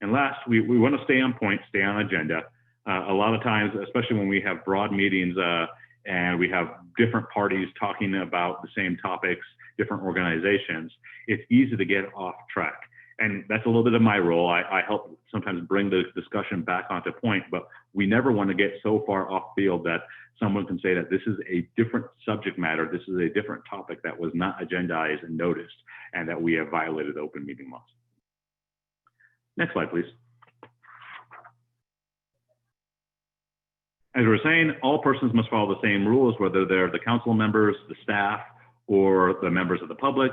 And last, we want to stay on point, stay on agenda. A lot of times, especially when we have broad meetings and we have different parties talking about the same topics, different organizations, it's easy to get off track. And that's a little bit of my role. I help sometimes bring the discussion back onto point, but we never want to get so far off field that someone can say that this is a different subject matter, this is a different topic that was not agendized and noticed, and that we have violated open meeting laws. Next slide, please. As we were saying, all persons must follow the same rules, whether they're the council members, the staff, or the members of the public.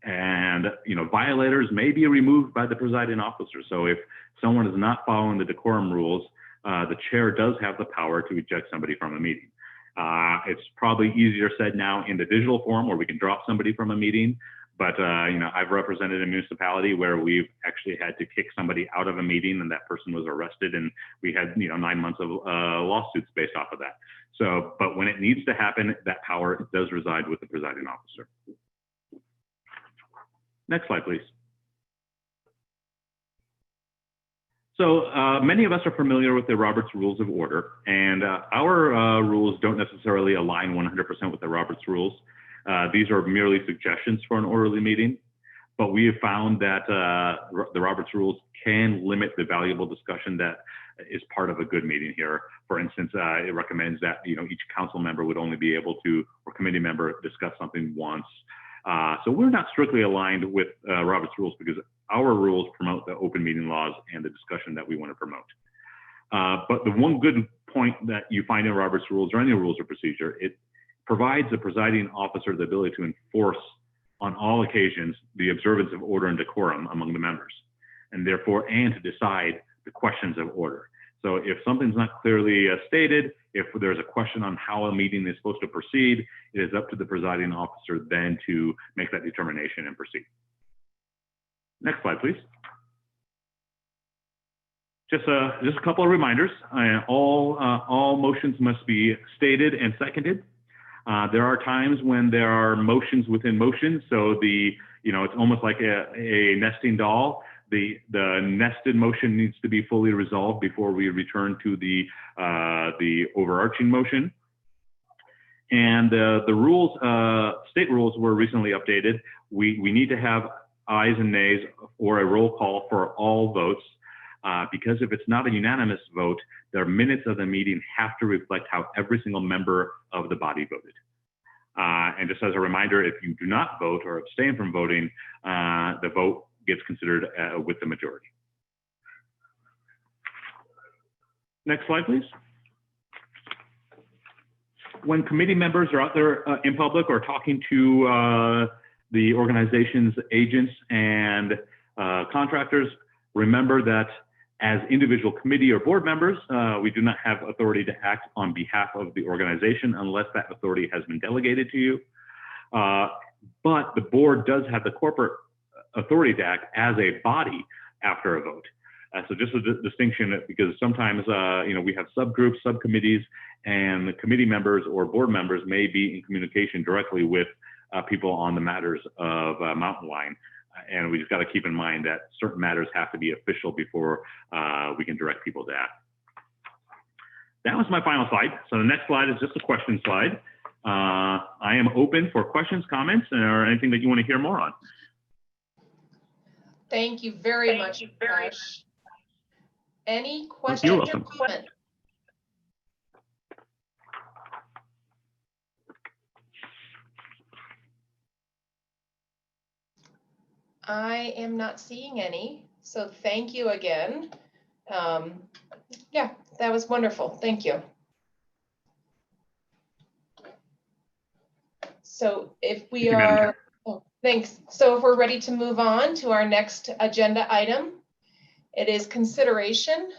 And violators may be removed by the presiding officer. So if someone is not following the decorum rules, the chair does have the power to eject somebody from a meeting. It's probably easier said now in the digital form where we can drop somebody from a meeting. But I've represented a municipality where we've actually had to kick somebody out of a meeting, and that person was arrested, and we had 9 months of lawsuits based off of that. So, but when it needs to happen, that power does reside with the presiding officer. Next slide, please. So many of us are familiar with the Roberts Rules of Order, and our rules don't necessarily align 100% with the Roberts Rules. These are merely suggestions for an orderly meeting, but we have found that the Roberts Rules can limit the valuable discussion that is part of a good meeting here. For instance, it recommends that each council member would only be able to, or committee member, discuss something once. So we're not strictly aligned with Roberts Rules, because our rules promote the open meeting laws and the discussion that we want to promote. But the one good point that you find in Roberts Rules or any rules of procedure, it provides the presiding officer the ability to enforce on all occasions the observance of order and decorum among the members, and therefore, and to decide the questions of order. So if something's not clearly stated, if there's a question on how a meeting is supposed to proceed, it is up to the presiding officer then to make that determination and proceed. Next slide, please. Just a couple of reminders. All motions must be stated and seconded. There are times when there are motions within motions, so it's almost like a nesting doll. The nested motion needs to be fully resolved before we return to the overarching motion. And the rules, state rules, were recently updated. We need to have ayes and nays or a roll call for all votes, because if it's not a unanimous vote, the minutes of the meeting have to reflect how every single member of the body voted. And just as a reminder, if you do not vote or abstain from voting, the vote gets considered with the majority. Next slide, please. When committee members are out there in public or talking to the organization's agents and contractors, remember that as individual committee or board members, we do not have authority to act on behalf of the organization unless that authority has been delegated to you. But the board does have the corporate authority to act as a body after a vote. So just a distinction, because sometimes we have subgroups, subcommittees, and the committee members or board members may be in communication directly with people on the matters of Mountain Line. And we just got to keep in mind that certain matters have to be official before we can direct people to act. That was my final slide. So the next slide is just a question slide. I am open for questions, comments, or anything that you want to hear more on. Thank you very much, Josh. Any questions or welcome. comments? I am not seeing any, so thank you again. Yeah, that was wonderful. Thank you. So if we are, oh, thanks. So if we're ready to move on to our next agenda item, it is consideration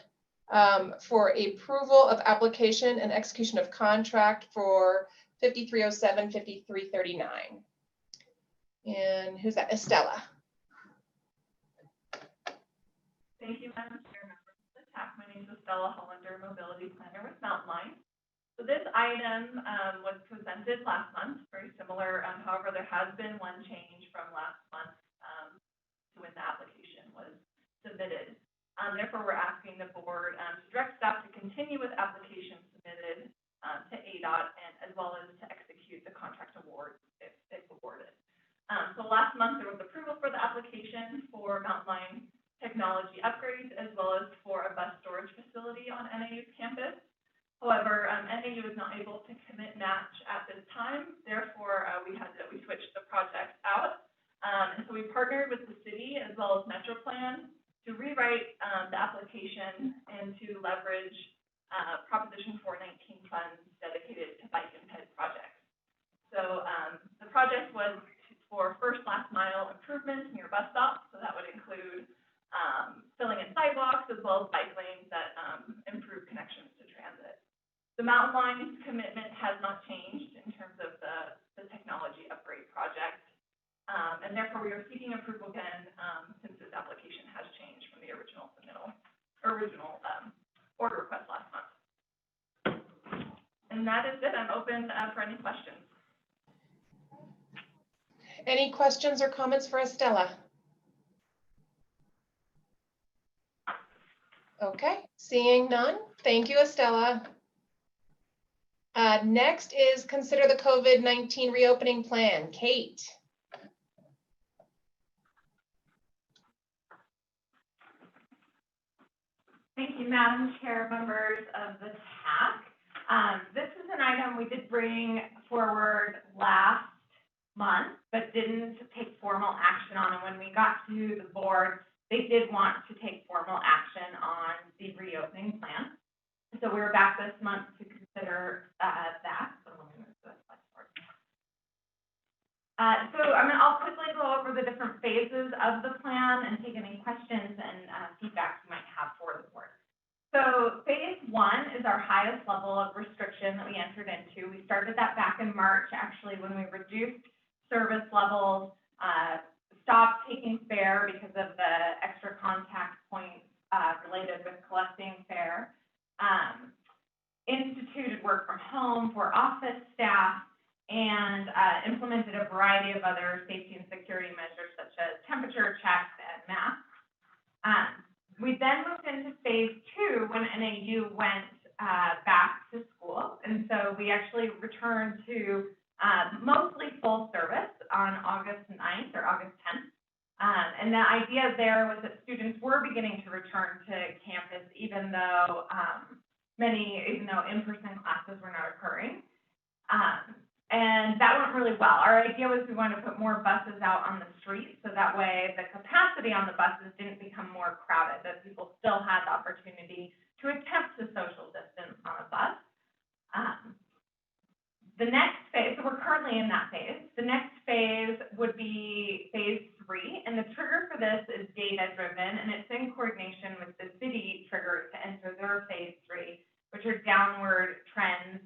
for approval of application and execution of contract for 5307, 5339. And who's that? Estella. Thank you, Madam Chair, members of the TAC. My name is Estella Hollander, Mobility Planner with Mountain Line. So this item was presented last month, very similar. However, there has been one change from last month to when the application was submitted. Therefore, we're asking the board to direct staff to continue with applications submitted to ADOT and as well as to execute the contract award if awarded. So last month, there was approval for the application for Mountain Line technology upgrades as well as for a bus storage facility on NAU's campus. However, NAU is not able to commit match at this time. Therefore, we switched the project out. And so we partnered with the city as well as MetroPlan to rewrite the application and to leverage Proposition 419 funds dedicated to bike and ped projects. So the project was for first last mile improvements near bus stops. So that would include filling in sidewalks as well as bike lanes that improve connections to transit. The Mountain Line's commitment has not changed in terms of the technology upgrade project. And therefore, we are seeking approval again since this application has changed from the original order request last month. And that is it. I'm open for any questions. Any questions or comments for Estella? Okay, seeing none. Thank you, Estella. Next is consider the COVID-19 reopening plan. Kate. Thank you, Madam Chair, members of the TAC. This is an item we did bring forward last month, but didn't take formal action on. And when we got to the board, they did want to take formal action on the reopening plan. So we were back this month to consider that. So let me move to the slide forward. I'll quickly go over the different phases of the plan and take any questions and feedback you might have for the board. So phase 1 is our highest level of restriction that we entered into. We started that back in March, actually, when we reduced service levels, stopped taking fare because of the extra contact points related with collecting fare, instituted work from home for office staff, and implemented a variety of other safety and security measures such as temperature checks and masks. We then moved into phase 2 when NAU went back to school, and so we actually returned to mostly full service on August 9th or August 10th. And the idea there was that students were beginning to return to campus, even though in-person classes were not occurring. And that went really well. Our idea was we wanted to put more buses out on the street, so that way the capacity on the buses didn't become more crowded, that people still had the opportunity to attempt to social distance on a bus. The next phase, so we're currently in that phase. The next phase would be phase 3, and the trigger for this is data-driven, and it's in coordination with the city triggers to enter their phase 3, which are downward trends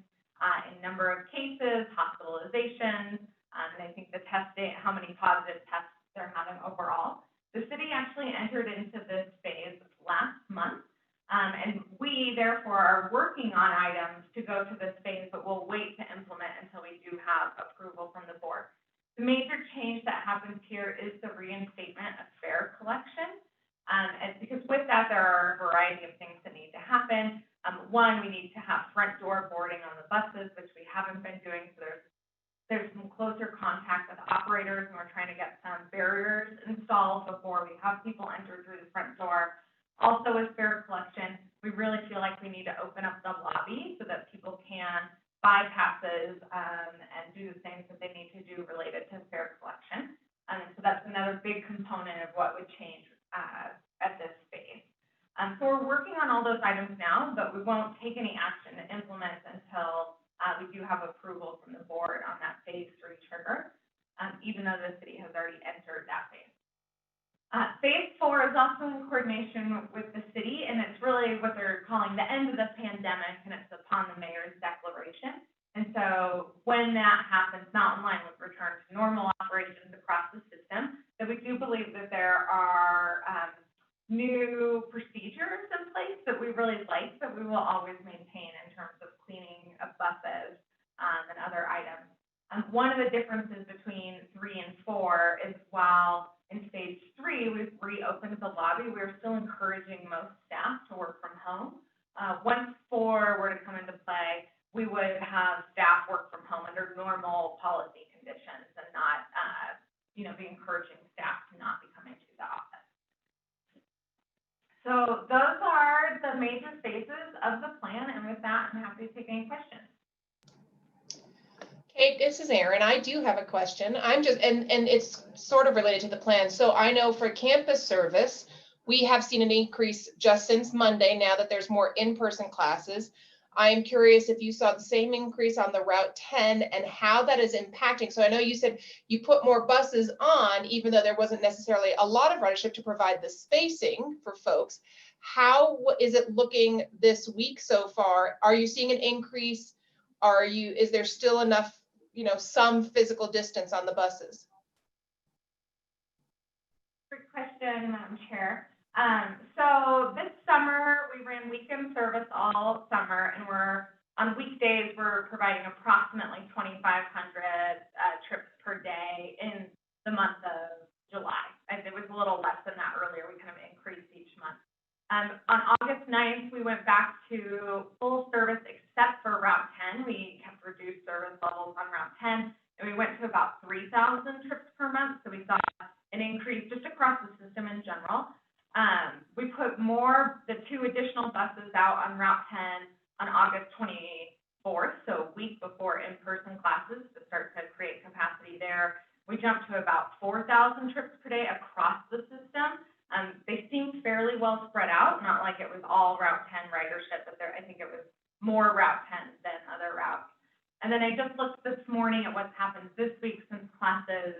in number of cases, hospitalizations, and I think the testing, how many positive tests they're having overall. The city actually entered into this phase last month, and we therefore are working on items to go to this phase, but we'll wait to implement until we do have approval from the board. The major change that happens here is the reinstatement of fare collection. And because with that, there are a variety of things that need to happen. One, we need to have front door boarding on the buses, which we haven't been doing. So there's some closer contact with operators, and we're trying to get some barriers installed before we have people enter through the front door. Also, with fare collection, we really feel like we need to open up the lobby so that people can buy passes and do the things that they need to do related to fare collection. So that's another big component of what would change at this phase. So we're working on all those items now, but we won't take any action to implement until we do have approval from the board on that phase 3 trigger, even though the city has already entered that phase. Phase 4 is also in coordination with the city, and it's really what they're calling the end of the pandemic, and it's upon the mayor's declaration. And so when that happens, Mountain Line would return to normal operations across the system. So we do believe that there are new procedures in place that we really like, that we will always maintain in terms of cleaning of buses and other items. One of the differences between 3 and 4 is while in phase 3, we've reopened the lobby, we're still encouraging most staff to work from home. Once 4 were to come into play, we would have staff work from home under normal policy conditions and not, be encouraging staff to not be coming to the office. So those are the major phases of the plan, and with that, I'm happy to take any questions. Kate, this is Erin. I do have a question. I'm just, and it's sort of related to the plan. So I know for campus service, we have seen an increase just since Monday, now that there's more in-person classes. I am curious if you saw the same increase on the Route 10 and how that is impacting. So I know you said you put more buses on, even though there wasn't necessarily a lot of ridership to provide the spacing for folks. How is it looking this week so far? Are you seeing an increase? Is there still enough, some physical distance on the buses? Great question, Madam Chair. So this summer, we ran weekend service all summer, and on weekdays, we're providing approximately 2,500 trips per day in the month of July. And it was a little less than that earlier. We kind of increased each month. On August 9th, we went back to full service except for Route 10. We kept reduced service levels on Route 10, and we went to about 3,000 trips per month. So we saw an increase just across the system in general. We put the 2 additional buses out on Route 10 on August 24th, so a week before in-person classes, to start to create capacity there. We jumped to about 4,000 trips per day across the system. They seemed fairly well spread out, not like it was all Route 10 ridership, but I think it was more Route 10 than other routes. And then I just looked this morning at what's happened this week since classes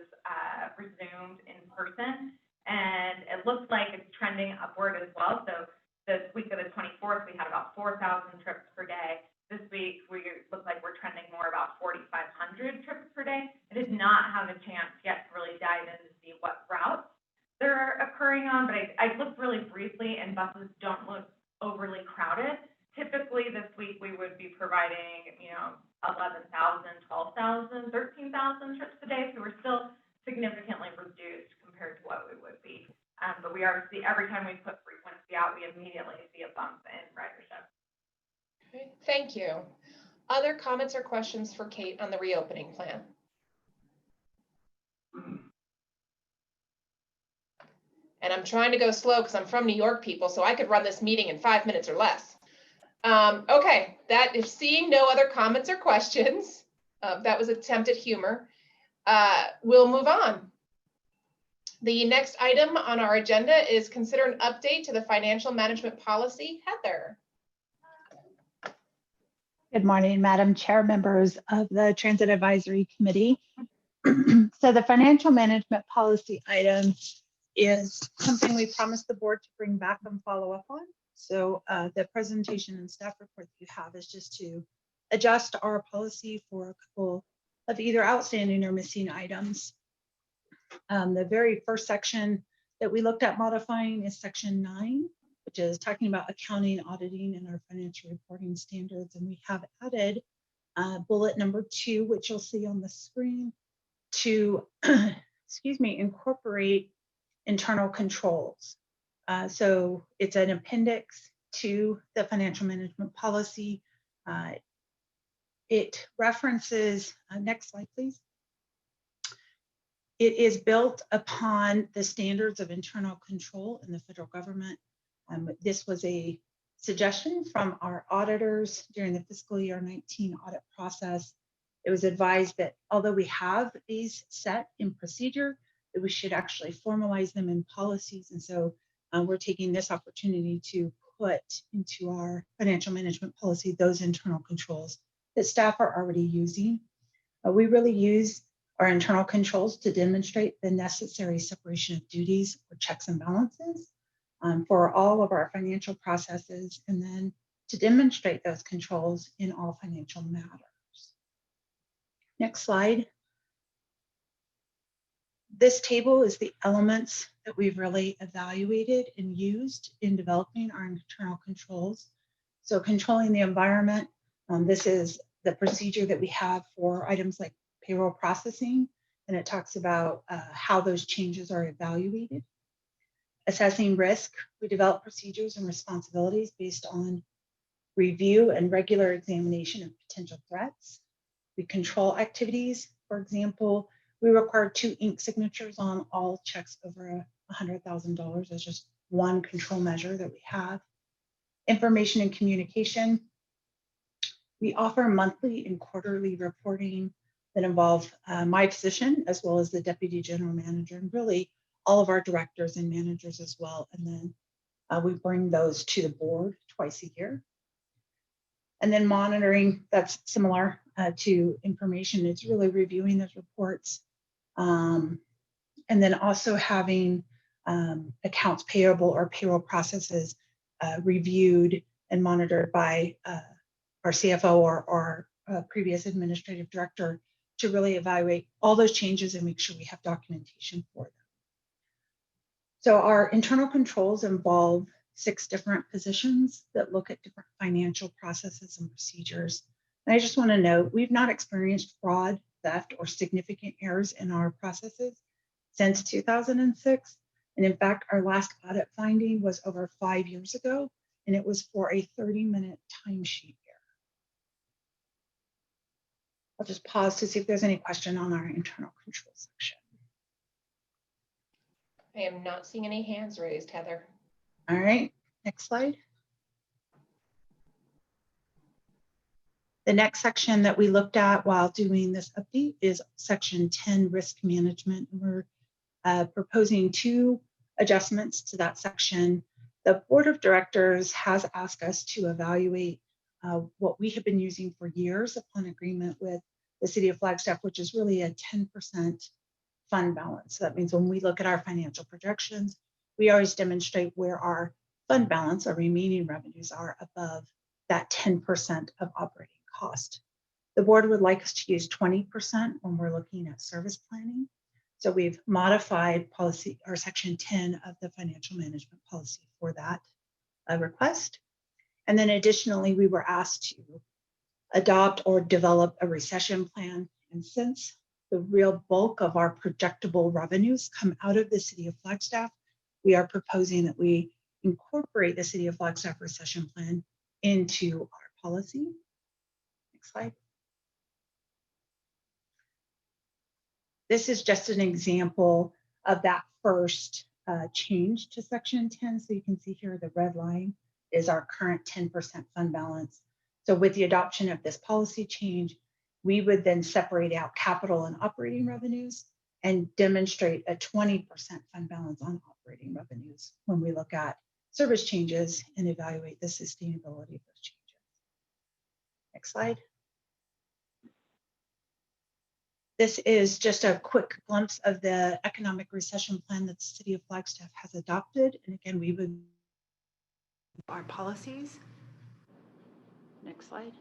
resumed in person, and it looks like it's trending upward as well. So this week of the 24th, we had about 4,000 trips per day. This week, we look like we're trending more about 4,500 trips per day. I did not have a chance yet to really dive in to see what routes they're occurring on, but I looked really briefly, and buses don't look overly crowded. Typically, this week, we would be providing, 11,000, 12,000, 13,000 trips a day. So we're still significantly reduced compared to what we would be. But we are every time we put frequency out, we immediately see a bump in ridership. Okay, thank you. Other comments or questions for Kate on the reopening plan? And I'm trying to go slow because I'm from New York, people, so I could run this meeting in 5 minutes or less. Okay, that is seeing no other comments or questions. That was attempted humor. We'll move on. The next item on our agenda is consider an update to the financial management policy. Heather. Good morning, Madam Chair, members of the Transit Advisory Committee. So the financial management policy item is something we promised the board to bring back and follow up on. So the presentation and staff report that you have is just to adjust our policy for a couple of either outstanding or missing items. The very first section that we looked at modifying is section 9, which is talking about accounting, auditing, and our financial reporting standards. And we have added bullet number 2, which you'll see on the screen, to incorporate internal controls. So it's an appendix to the financial management policy. It references, next slide, please. It is built upon the standards of internal control in the federal government. This was a suggestion from our auditors during the fiscal year 19 audit process. It was advised that although we have these set in procedure, that we should actually formalize them in policies. And so we're taking this opportunity to put into our financial management policy those internal controls that staff are already using. We really use our internal controls to demonstrate the necessary separation of duties or checks and balances for all of our financial processes, and then to demonstrate those controls in all financial matters. Next slide. This table is the elements that we've really evaluated and used in developing our internal controls. So controlling the environment, this is the procedure that we have for items like payroll processing, and it talks about how those changes are evaluated. Assessing risk, we develop procedures and responsibilities based on review and regular examination of potential threats. We control activities. For example, we require 2 ink signatures on all checks over $100,000. That's just one control measure that we have. Information and communication. We offer monthly and quarterly reporting that involve my position as well as the deputy general manager, and really all of our directors and managers as well. And then we bring those to the board twice a year. And then monitoring, that's similar to information. It's really reviewing those reports. And then also having accounts payable or payroll processes reviewed and monitored by our CFO or previous administrative director to really evaluate all those changes and make sure we have documentation for them. So our internal controls involve 6 different positions that look at different financial processes and procedures. And I just want to note, we've not experienced fraud, theft, or significant errors in our processes since 2006. And in fact, our last audit finding was over 5 years ago, and it was for a 30-minute timesheet error. I'll just pause to see if there's any question on our internal control section. I am not seeing any hands raised, Heather. All right, next slide. The next section that we looked at while doing this update is section 10, risk management. We're proposing 2 adjustments to that section. The board of directors has asked us to evaluate what we have been using for years upon agreement with the city of Flagstaff, which is really a 10% fund balance. So that means when we look at our financial projections, we always demonstrate where our fund balance, our remaining revenues, are above that 10% of operating cost. The board would like us to use 20% when we're looking at service planning. So we've modified policy or section 10 of the financial management policy for that request. And then additionally, we were asked to adopt or develop a recession plan. And since the real bulk of our projectable revenues come out of the city of Flagstaff, we are proposing that we incorporate the city of Flagstaff recession plan into our policy. Next slide. This is just an example of that first change to section 10. So you can see here the red line is our current 10% fund balance. So with the adoption of this policy change, we would then separate out capital and operating revenues and demonstrate a 20% fund balance on operating revenues when we look at service changes and evaluate the sustainability of those changes. Next slide. This is just a quick glimpse of the economic recession plan that the City of Flagstaff has adopted. And again, we would our policies. Next slide.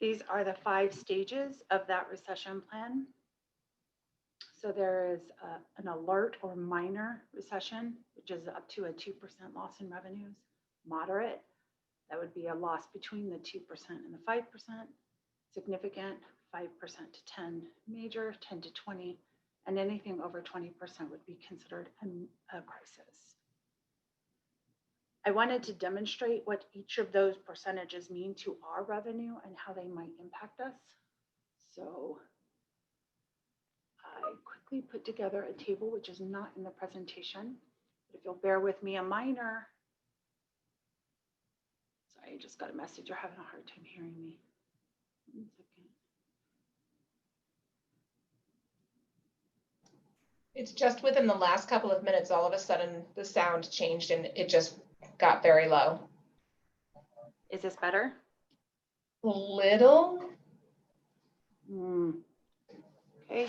These are the 5 stages of that recession plan. So there is an alert or minor recession, which is up to a 2% loss in revenues. Moderate, that would be a loss between the 2% and the 5%. Significant, 5% to 10. Major, 10 to 20. And anything over 20% would be considered a crisis. I wanted to demonstrate what each of those percentages mean to our revenue and how they might impact us. So I quickly put together a table, which is not in the presentation. But if you'll bear with me, a minor. Sorry, I just got a message. You're having a hard time hearing me. 1 second. It's just within the last couple of minutes, all of a sudden the sound changed and it just got very low. Is this better? Little. Okay.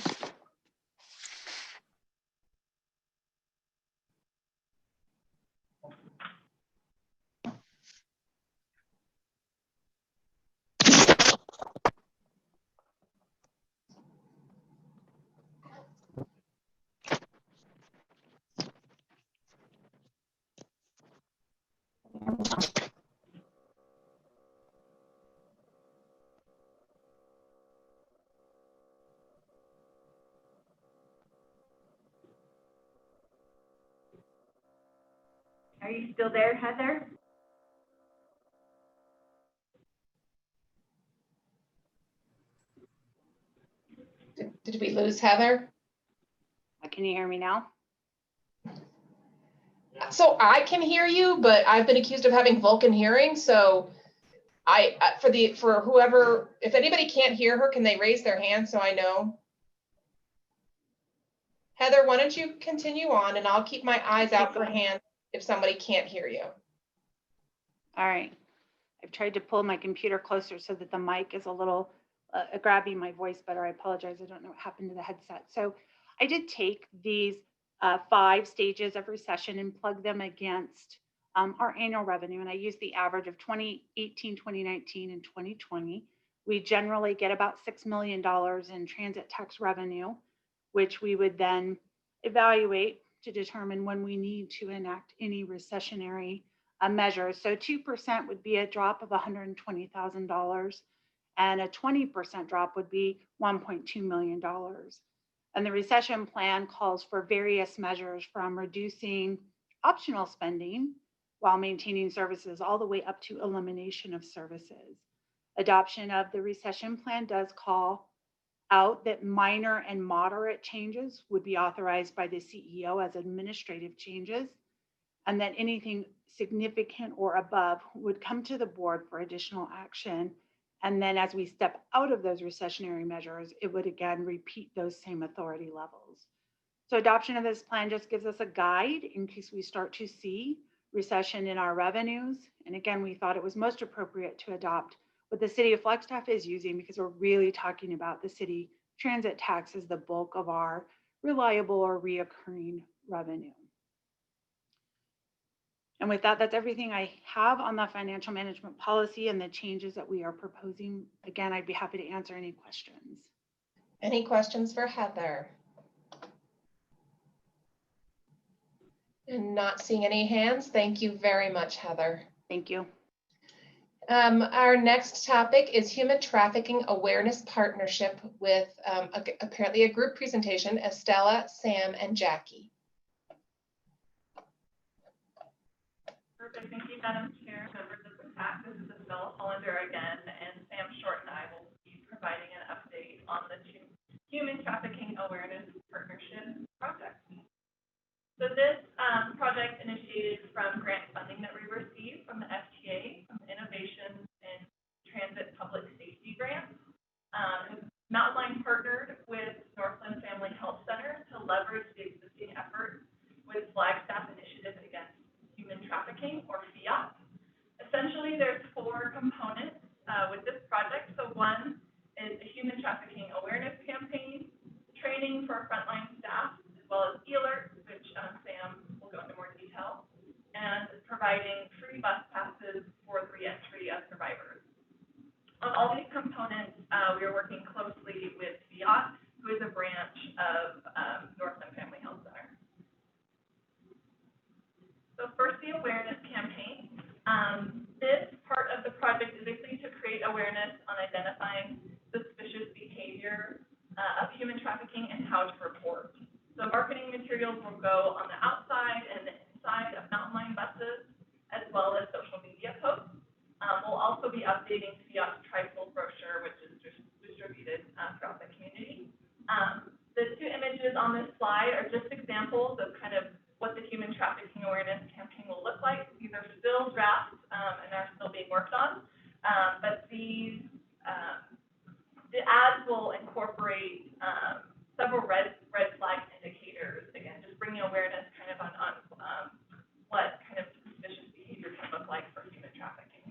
Are you still there, Heather? Did we lose Heather? Can you hear me now? So I can hear you, but I've been accused of having Vulcan hearing. So for whoever, if anybody can't hear her, can they raise their hand so I know? Heather, why don't you continue on and I'll keep my eyes out for hands if somebody can't hear you. All right. I've tried to pull my computer closer so that the mic is a little grabbing my voice better. I apologize. I don't know what happened to the headset. So I did take these 5 stages of recession and plug them against our annual revenue. And I used the average of 2018, 2019, and 2020. We generally get about $6 million in transit tax revenue, which we would then evaluate to determine when we need to enact any recessionary measures. So 2% would be a drop of $120,000, and a 20% drop would be $1.2 million. And the recession plan calls for various measures from reducing optional spending while maintaining services all the way up to elimination of services. Adoption of the recession plan does call out that minor and moderate changes would be authorized by the CEO as administrative changes, and that anything significant or above would come to the board for additional action. And then as we step out of those recessionary measures, it would again repeat those same authority levels. So adoption of this plan just gives us a guide in case we start to see recession in our revenues. And again, we thought it was most appropriate to adopt what the City of Flagstaff is using, because we're really talking about the city transit tax as the bulk of our reliable or reoccurring revenue. And with that, that's everything I have on the financial management policy and the changes that we are proposing. Again, I'd be happy to answer any questions. Any questions for Heather? And not seeing any hands. Thank you very much, Heather. Thank you. Our next topic is Human Trafficking Awareness Partnership with apparently a group presentation, Estella, Sam, and Jackie. Perfect. Thank you, Madam Chair, members of the TAC. This is Estella Hollander again, and Sam Short and I will be providing an update on the Human Trafficking Awareness Partnership project. So this project initiated from grant funding that we received from the FTA, from the Innovation essentially, there's 4 components with this project. So one is a human trafficking awareness campaign, training for frontline staff, as well as e-alerts, which Sam will go into more detail, and providing free bus passes for the reentry of survivors. On all these components, we are working closely with TAC, who is a branch of Northland Family Health Center. So first, the awareness campaign. This part of the project is basically to create awareness on identifying suspicious behavior of human trafficking and how to report. So marketing materials will go on the outside and the inside of mountain line buses, as well as social media posts. We'll also be updating FIAT's trifold brochure, which is distributed throughout the community. The 2 images on this slide are just examples of kind of what the human trafficking awareness campaign will look like. These are still drafts and are still being worked on, but the ads will incorporate several red flag indicators. Again, just bringing awareness kind of on what kind of suspicious behavior can look like for human trafficking.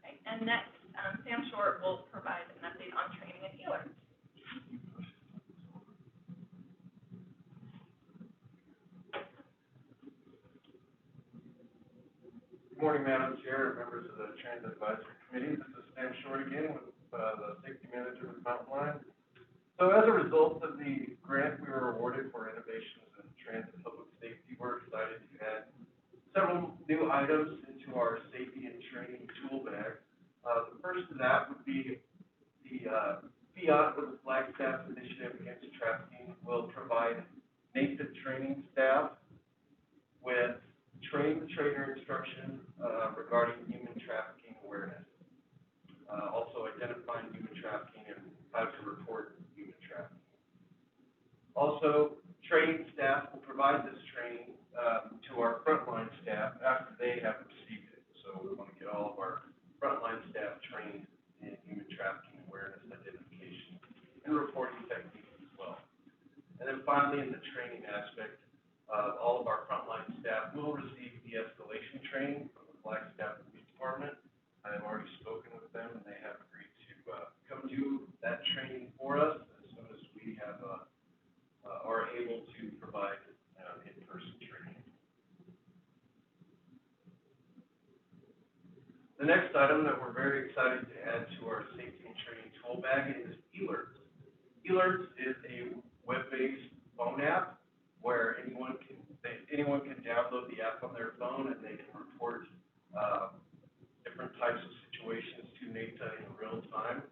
Okay, and next, Sam Short will provide an update on training and e-alerts. Good morning, Madam Chair, and members of the Transit Advisory Committee. This is Sam Short again with the Safety Manager with Mountain Line. So as a result of the grant we were awarded for innovations in transit public safety, we're excited to add several new items into our safety and training tool bag. The first of that would be the FIAT, with the Flagstaff Initiative Against Trafficking, will provide NAPID training staff with train-the-trainer instruction regarding human trafficking awareness. Also identifying human trafficking and how to report human trafficking. Also, training staff will provide this training to our frontline staff after they have received it. So we want to get all of our frontline staff trained in human trafficking awareness, identification, and reporting techniques as well. And then finally, in the training aspect, all of our frontline staff will receive de-escalation training from the Flagstaff Police Department. I have already spoken with them, and they have agreed to come do that training for us as soon as we have are able to provide in-person training. The next item that we're very excited to add to our safety and training tool bag is e-alerts. E-alerts is a web-based phone app where anyone can download the app on their phone and they can report different types of situations to NATA in real time.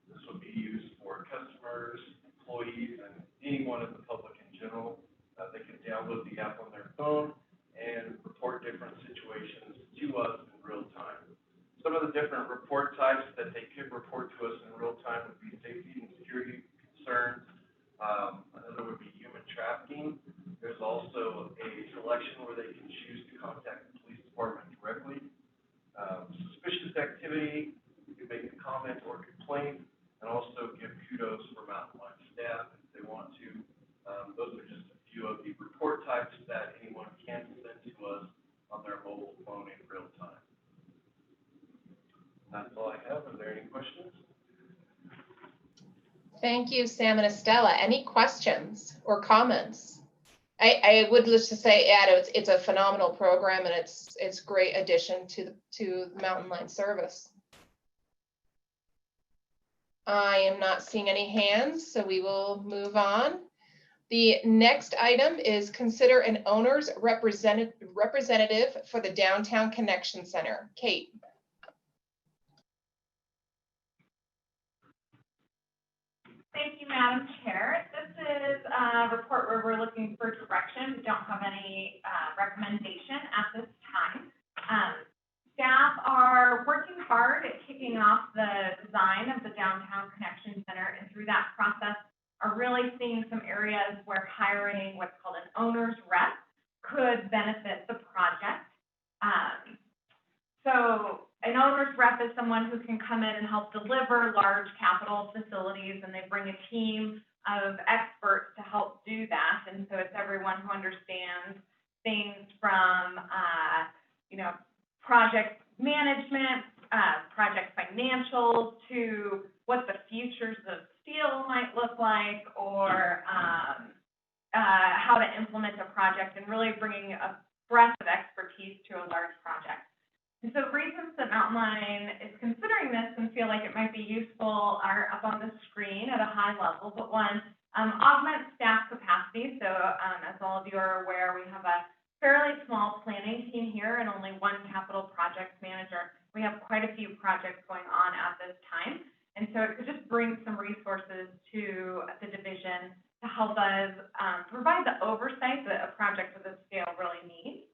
This will be used for customers, employees, and anyone in the public in general. They can download the app on their phone and report different situations to us in real time. Some of the different report types that they could report to us in real time would be safety and security concerns. Another would be human trafficking. There's also a selection where they can choose to contact the police department directly. Suspicious activity, you can make a comment or complaint, and also give kudos for mountain line staff if they want to. Those are just a few of the report types that anyone can send to us on their mobile phone in real time. That's all I have. Are there any questions? Thank you, Sam and Estella. Any questions or comments? I would just say, it's a phenomenal program, and it's great addition to the Mountain Line service. I am not seeing any hands, so we will move on. The next item is consider an owner's representative for the Downtown Connection Center. Kate. Thank you, Madam Chair. This is a report where we're looking for direction. We don't have any recommendation at this time. Staff are working hard at kicking off the design of the Downtown Connection Center, and through that process are really seeing some areas where hiring what's called an owner's rep could benefit the project. So an owner's rep is someone who can come in and help deliver large capital facilities, and they bring a team of experts to help do that. And so it's everyone who understands things from project management, project financials, to what the futures of steel might look like, or how to implement a project, and really bringing a breadth of expertise to a large project. And so reasons that Mountain Line is considering this and feel like it might be useful are up on the screen at a high level. But one, augment staff capacity. So as all of you are aware, we have a fairly small planning team here and only one capital projects manager. We have quite a few projects going on at this time. And so it could just bring some resources to the division to help us provide the oversight that a project of this scale really needs.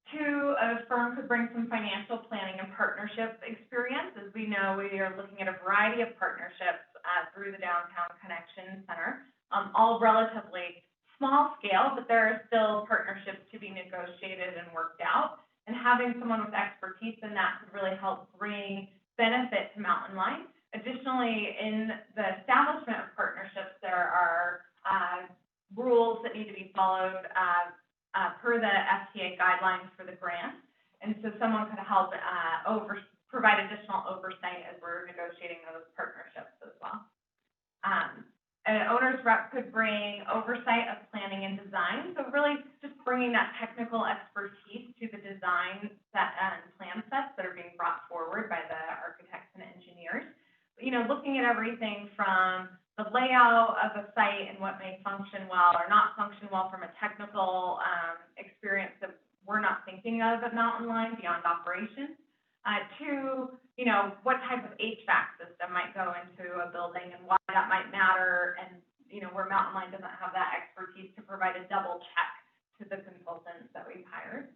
Two, a firm could bring some financial planning and partnership experience. As we know, we are looking at a variety of partnerships through the Downtown Connection Center, all relatively small scale, but there are still partnerships to be negotiated and worked out. And having someone with expertise in that could really help bring benefit to Mountain Line. Additionally, in the establishment of partnerships, there are rules that need to be followed per the FTA guidelines for the grant. And so someone could help provide additional oversight as we're negotiating those partnerships as well. An owner's rep could bring oversight of planning and design. So really just bringing that technical expertise to the design set and plan sets that are being brought forward by the architects and engineers. Looking at everything from the layout of a site and what may function well or not function well from a technical experience that we're not thinking of at Mountain Line beyond operations, to, what type of HVAC system might go into a building and why that might matter, and, where Mountain Line doesn't have that expertise to provide a double check to the consultants that we've hired.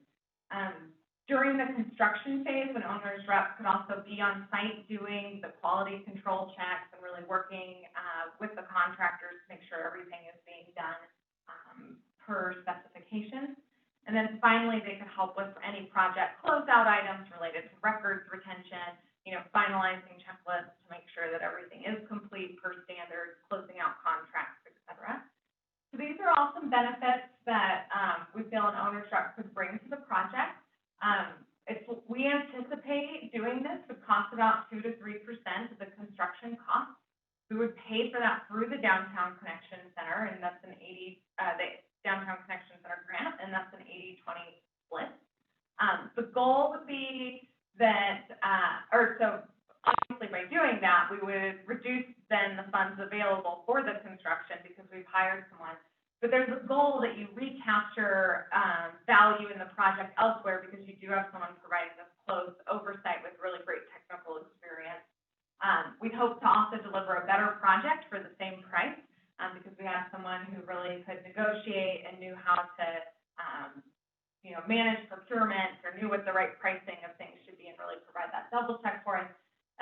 During the construction phase, an owner's rep could also be on site doing the quality control checks and really working with the contractors to make sure everything is being done per specification. And then finally, they could help with any project closeout items related to records retention, finalizing checklists to make sure that everything is complete per standards, closing out contracts, et cetera. So these are all some benefits that we feel an owner's rep could bring to the project. We anticipate doing this would cost about 2 to 3% of the construction cost. We would pay for that through the Downtown Connection Center, and that's the Downtown Connection Center grant, and that's an 80-20 split. The goal would be that, so obviously by doing that, we would reduce then the funds available for the construction because we've hired someone. But there's a goal that you recapture value in the project elsewhere because you do have someone providing this close oversight with really great technical experience. We'd hope to also deliver a better project for the same price because we have someone who really could negotiate and knew how to, manage procurement or knew what the right pricing of things should be and really provide that double check for us.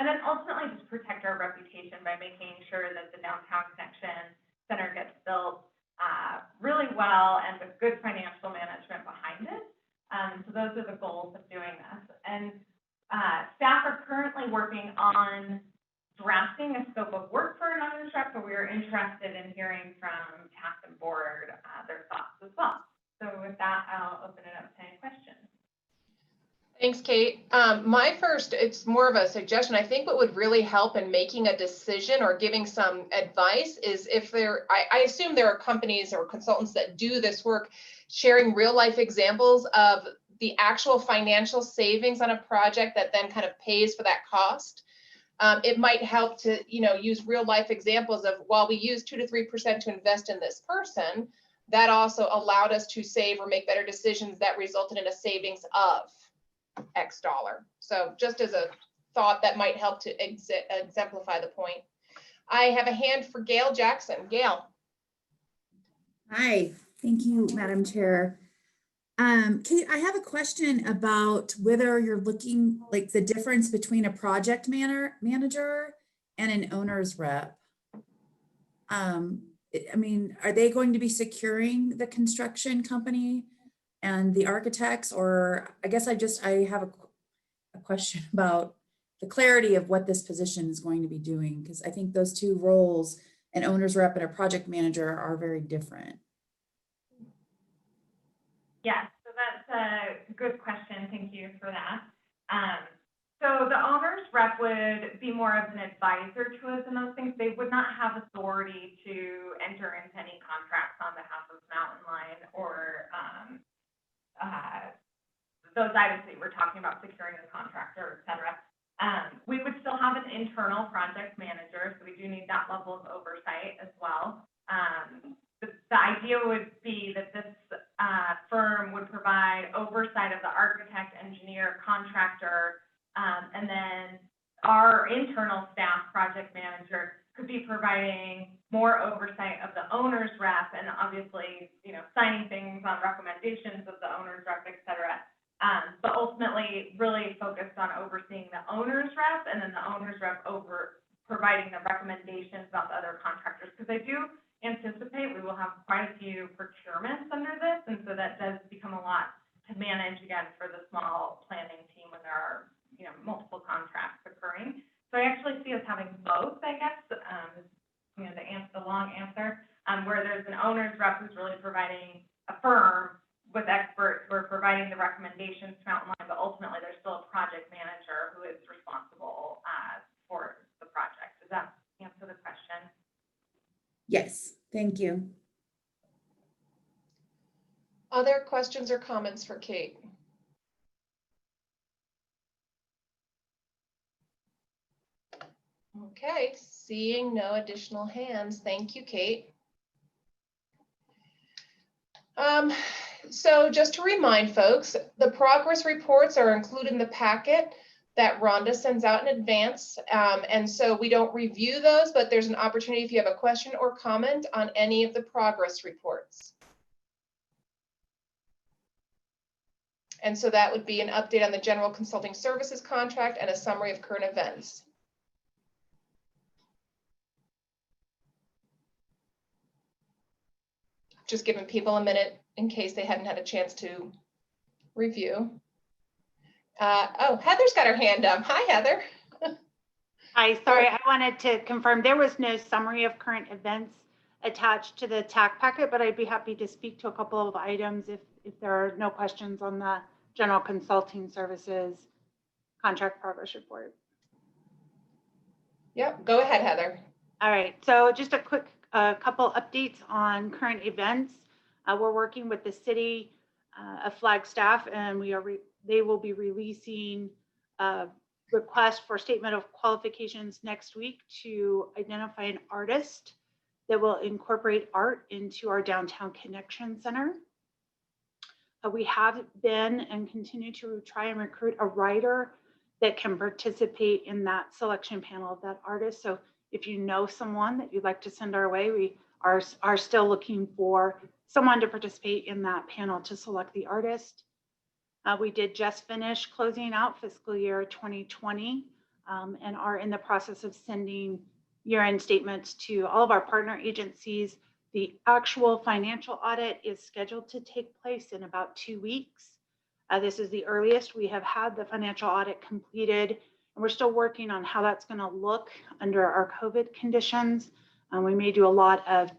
And then ultimately just protect our reputation by making sure that the Downtown Connection Center gets built really well and with good financial management behind it. So those are the goals of doing this. And staff are currently working on drafting a scope of work for an owner's rep, but we are interested in hearing from TAC and board their thoughts as well. So with that, I'll open it up to any questions. Thanks, Kate. It's more of a suggestion. I think what would really help in making a decision or giving some advice is if I assume there are companies or consultants that do this work, sharing real life examples of the actual financial savings on a project that then kind of pays for that cost. It might help to, use real life examples of, while we use 2 to 3% to invest in this person, that also allowed us to save or make better decisions that resulted in a savings of X dollar. So just as a thought that might help to exemplify the point. I have a hand for Gail Jackson. Gail. Hi, thank you, Madam Chair. Kate, I have a question about whether you're looking like the difference between a project manager and an owner's rep. Are they going to be securing the construction company and the architects, or I guess I have a question about the clarity of what this position is going to be doing, because I think those two roles, an owner's rep and a project manager, are very different. Yes, so that's a good question. Thank you for that. So the owner's rep would be more of an advisor to us in those things. They would not have authority to enter into any contracts on behalf of Mountain Line or those items that we're talking about, securing a contractor, et cetera. We would still have an internal project manager, so we do need that level of oversight as well. The idea would be that this firm would provide oversight of the architect, engineer, contractor, and then our internal staff project manager could be providing more oversight of the owner's rep and obviously, signing things on recommendations of the owner's rep, et cetera. But ultimately really focused on overseeing the owner's rep and then the owner's rep over providing the recommendations about the other contractors. Because I do anticipate we will have quite a few procurements under this. And so that does become a lot to manage again for the small planning team when there are, multiple contracts occurring. So I actually see us having both, I guess, the long answer, where there's an owner's rep who's really providing a firm with experts who are providing the recommendations to Mountain Line, but ultimately there's still a project manager who is responsible for the project. Does that answer the question? Yes, thank you. Other questions or comments for Kate? Okay, seeing no additional hands. Thank you, Kate. So just to remind folks, the progress reports are included in the packet that Rhonda sends out in advance. And so we don't review those, but there's an opportunity if you have a question or comment on any of the progress reports. And so that would be an update on the general consulting services contract and a summary of current events. Just giving people a minute in case they hadn't had a chance to review. Oh, Heather's got her hand up. Hi, Heather. Hi, sorry, I wanted to confirm there was no summary of current events attached to the TAC packet, but I'd be happy to speak to a couple of items if there are no questions on the general consulting services contract progress report. Yep, go ahead, Heather. All right, so just a quick couple updates on current events. We're working with the city of Flagstaff, and they will be releasing a request for statement of qualifications next week to identify an artist that will incorporate art into our downtown connection center. We have been and continue to try and recruit a writer that can participate in that selection panel of that artist. So if you know someone that you'd like to send our way, we are still looking for someone to participate in that panel to select the artist. We did just finish closing out fiscal year 2020 and are in the process of sending year-end statements to all of our partner agencies. The actual financial audit is scheduled to take place in about 2 weeks. This is the earliest we have had the financial audit completed, and we're still working on how that's going to look under our COVID conditions. We may do a lot of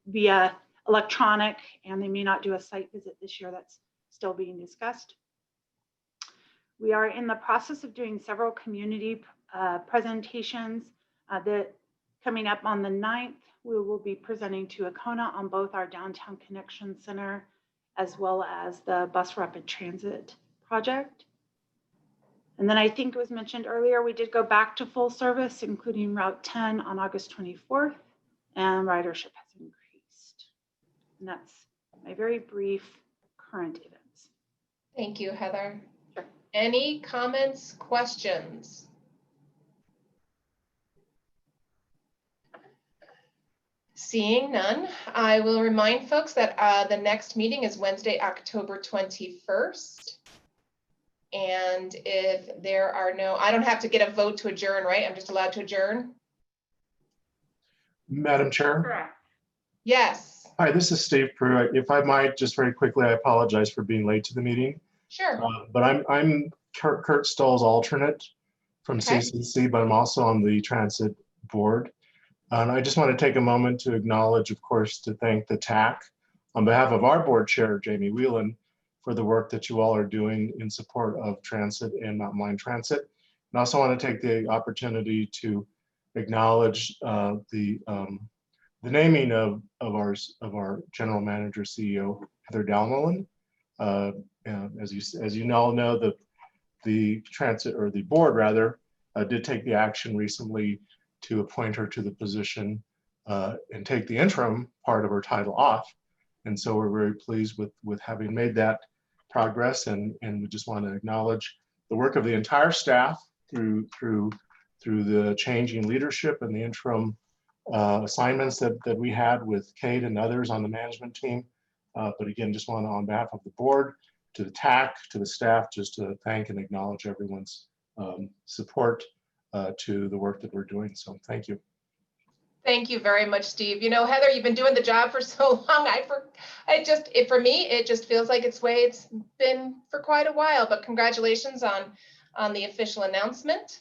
via electronic, and they may not do a site visit this year. That's still being discussed. We are in the process of doing several community presentations that coming up on the 9th. We will be presenting to Acona on both our downtown connection center as well as the bus rapid transit project. And then I think it was mentioned earlier, we did go back to full service, including Route 10 on August 24th, and ridership has increased. And that's my very brief current events. Thank you, Heather. Sure. Any comments, questions? Seeing none, I will remind folks that the next meeting is Wednesday, October 21st. And if there are no, I don't have to get a vote to adjourn, right? I'm just allowed to adjourn? Madam Chair? Correct. Yes. Hi, this is Steve Pruitt. If I might, just very quickly, I apologize for being late to the meeting. Sure. But I'm Kurt Stoll's alternate from Okay. CCC, but I'm also on the transit board. And I just want to take a moment to acknowledge, of course, to thank the TAC on behalf of our board chair, Jamie Whelan, for the work that you all are doing in support of transit and Mountain Line Transit. And I also want to take the opportunity to acknowledge the naming of our general manager CEO, Heather Dalmolin. As you all know, the transit, or the board rather, did take the action recently to appoint her to the position and take the interim part of her title off. And so we're very pleased with having made that progress, and we just want to acknowledge the work of the entire staff through the changing leadership and the interim assignments that we had with Kate and others on the management team. But again, just want to, on behalf of the board, to the TAC, to the staff, just to thank and acknowledge everyone's support to the work that we're doing. So thank you. Thank you very much, Steve. You know, Heather, you've been doing the job for so long. For me, it just feels like it's been for quite a while, but congratulations on the official announcement.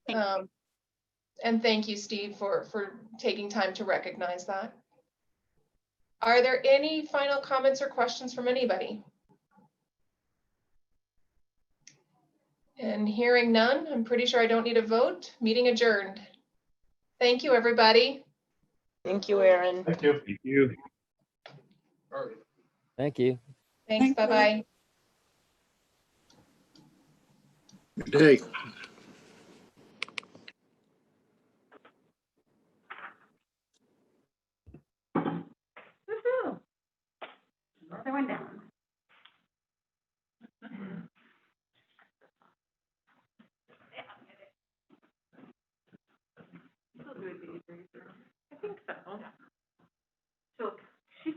And thank you, Steve, for taking time to recognize that. Are there any final comments or questions from anybody? And hearing none, I'm pretty sure I don't need a vote. Meeting adjourned. Thank you, everybody. Thank you, Erin. Thank you. Thank you. Thank you. Thanks. Thank you. Bye-bye. Good day.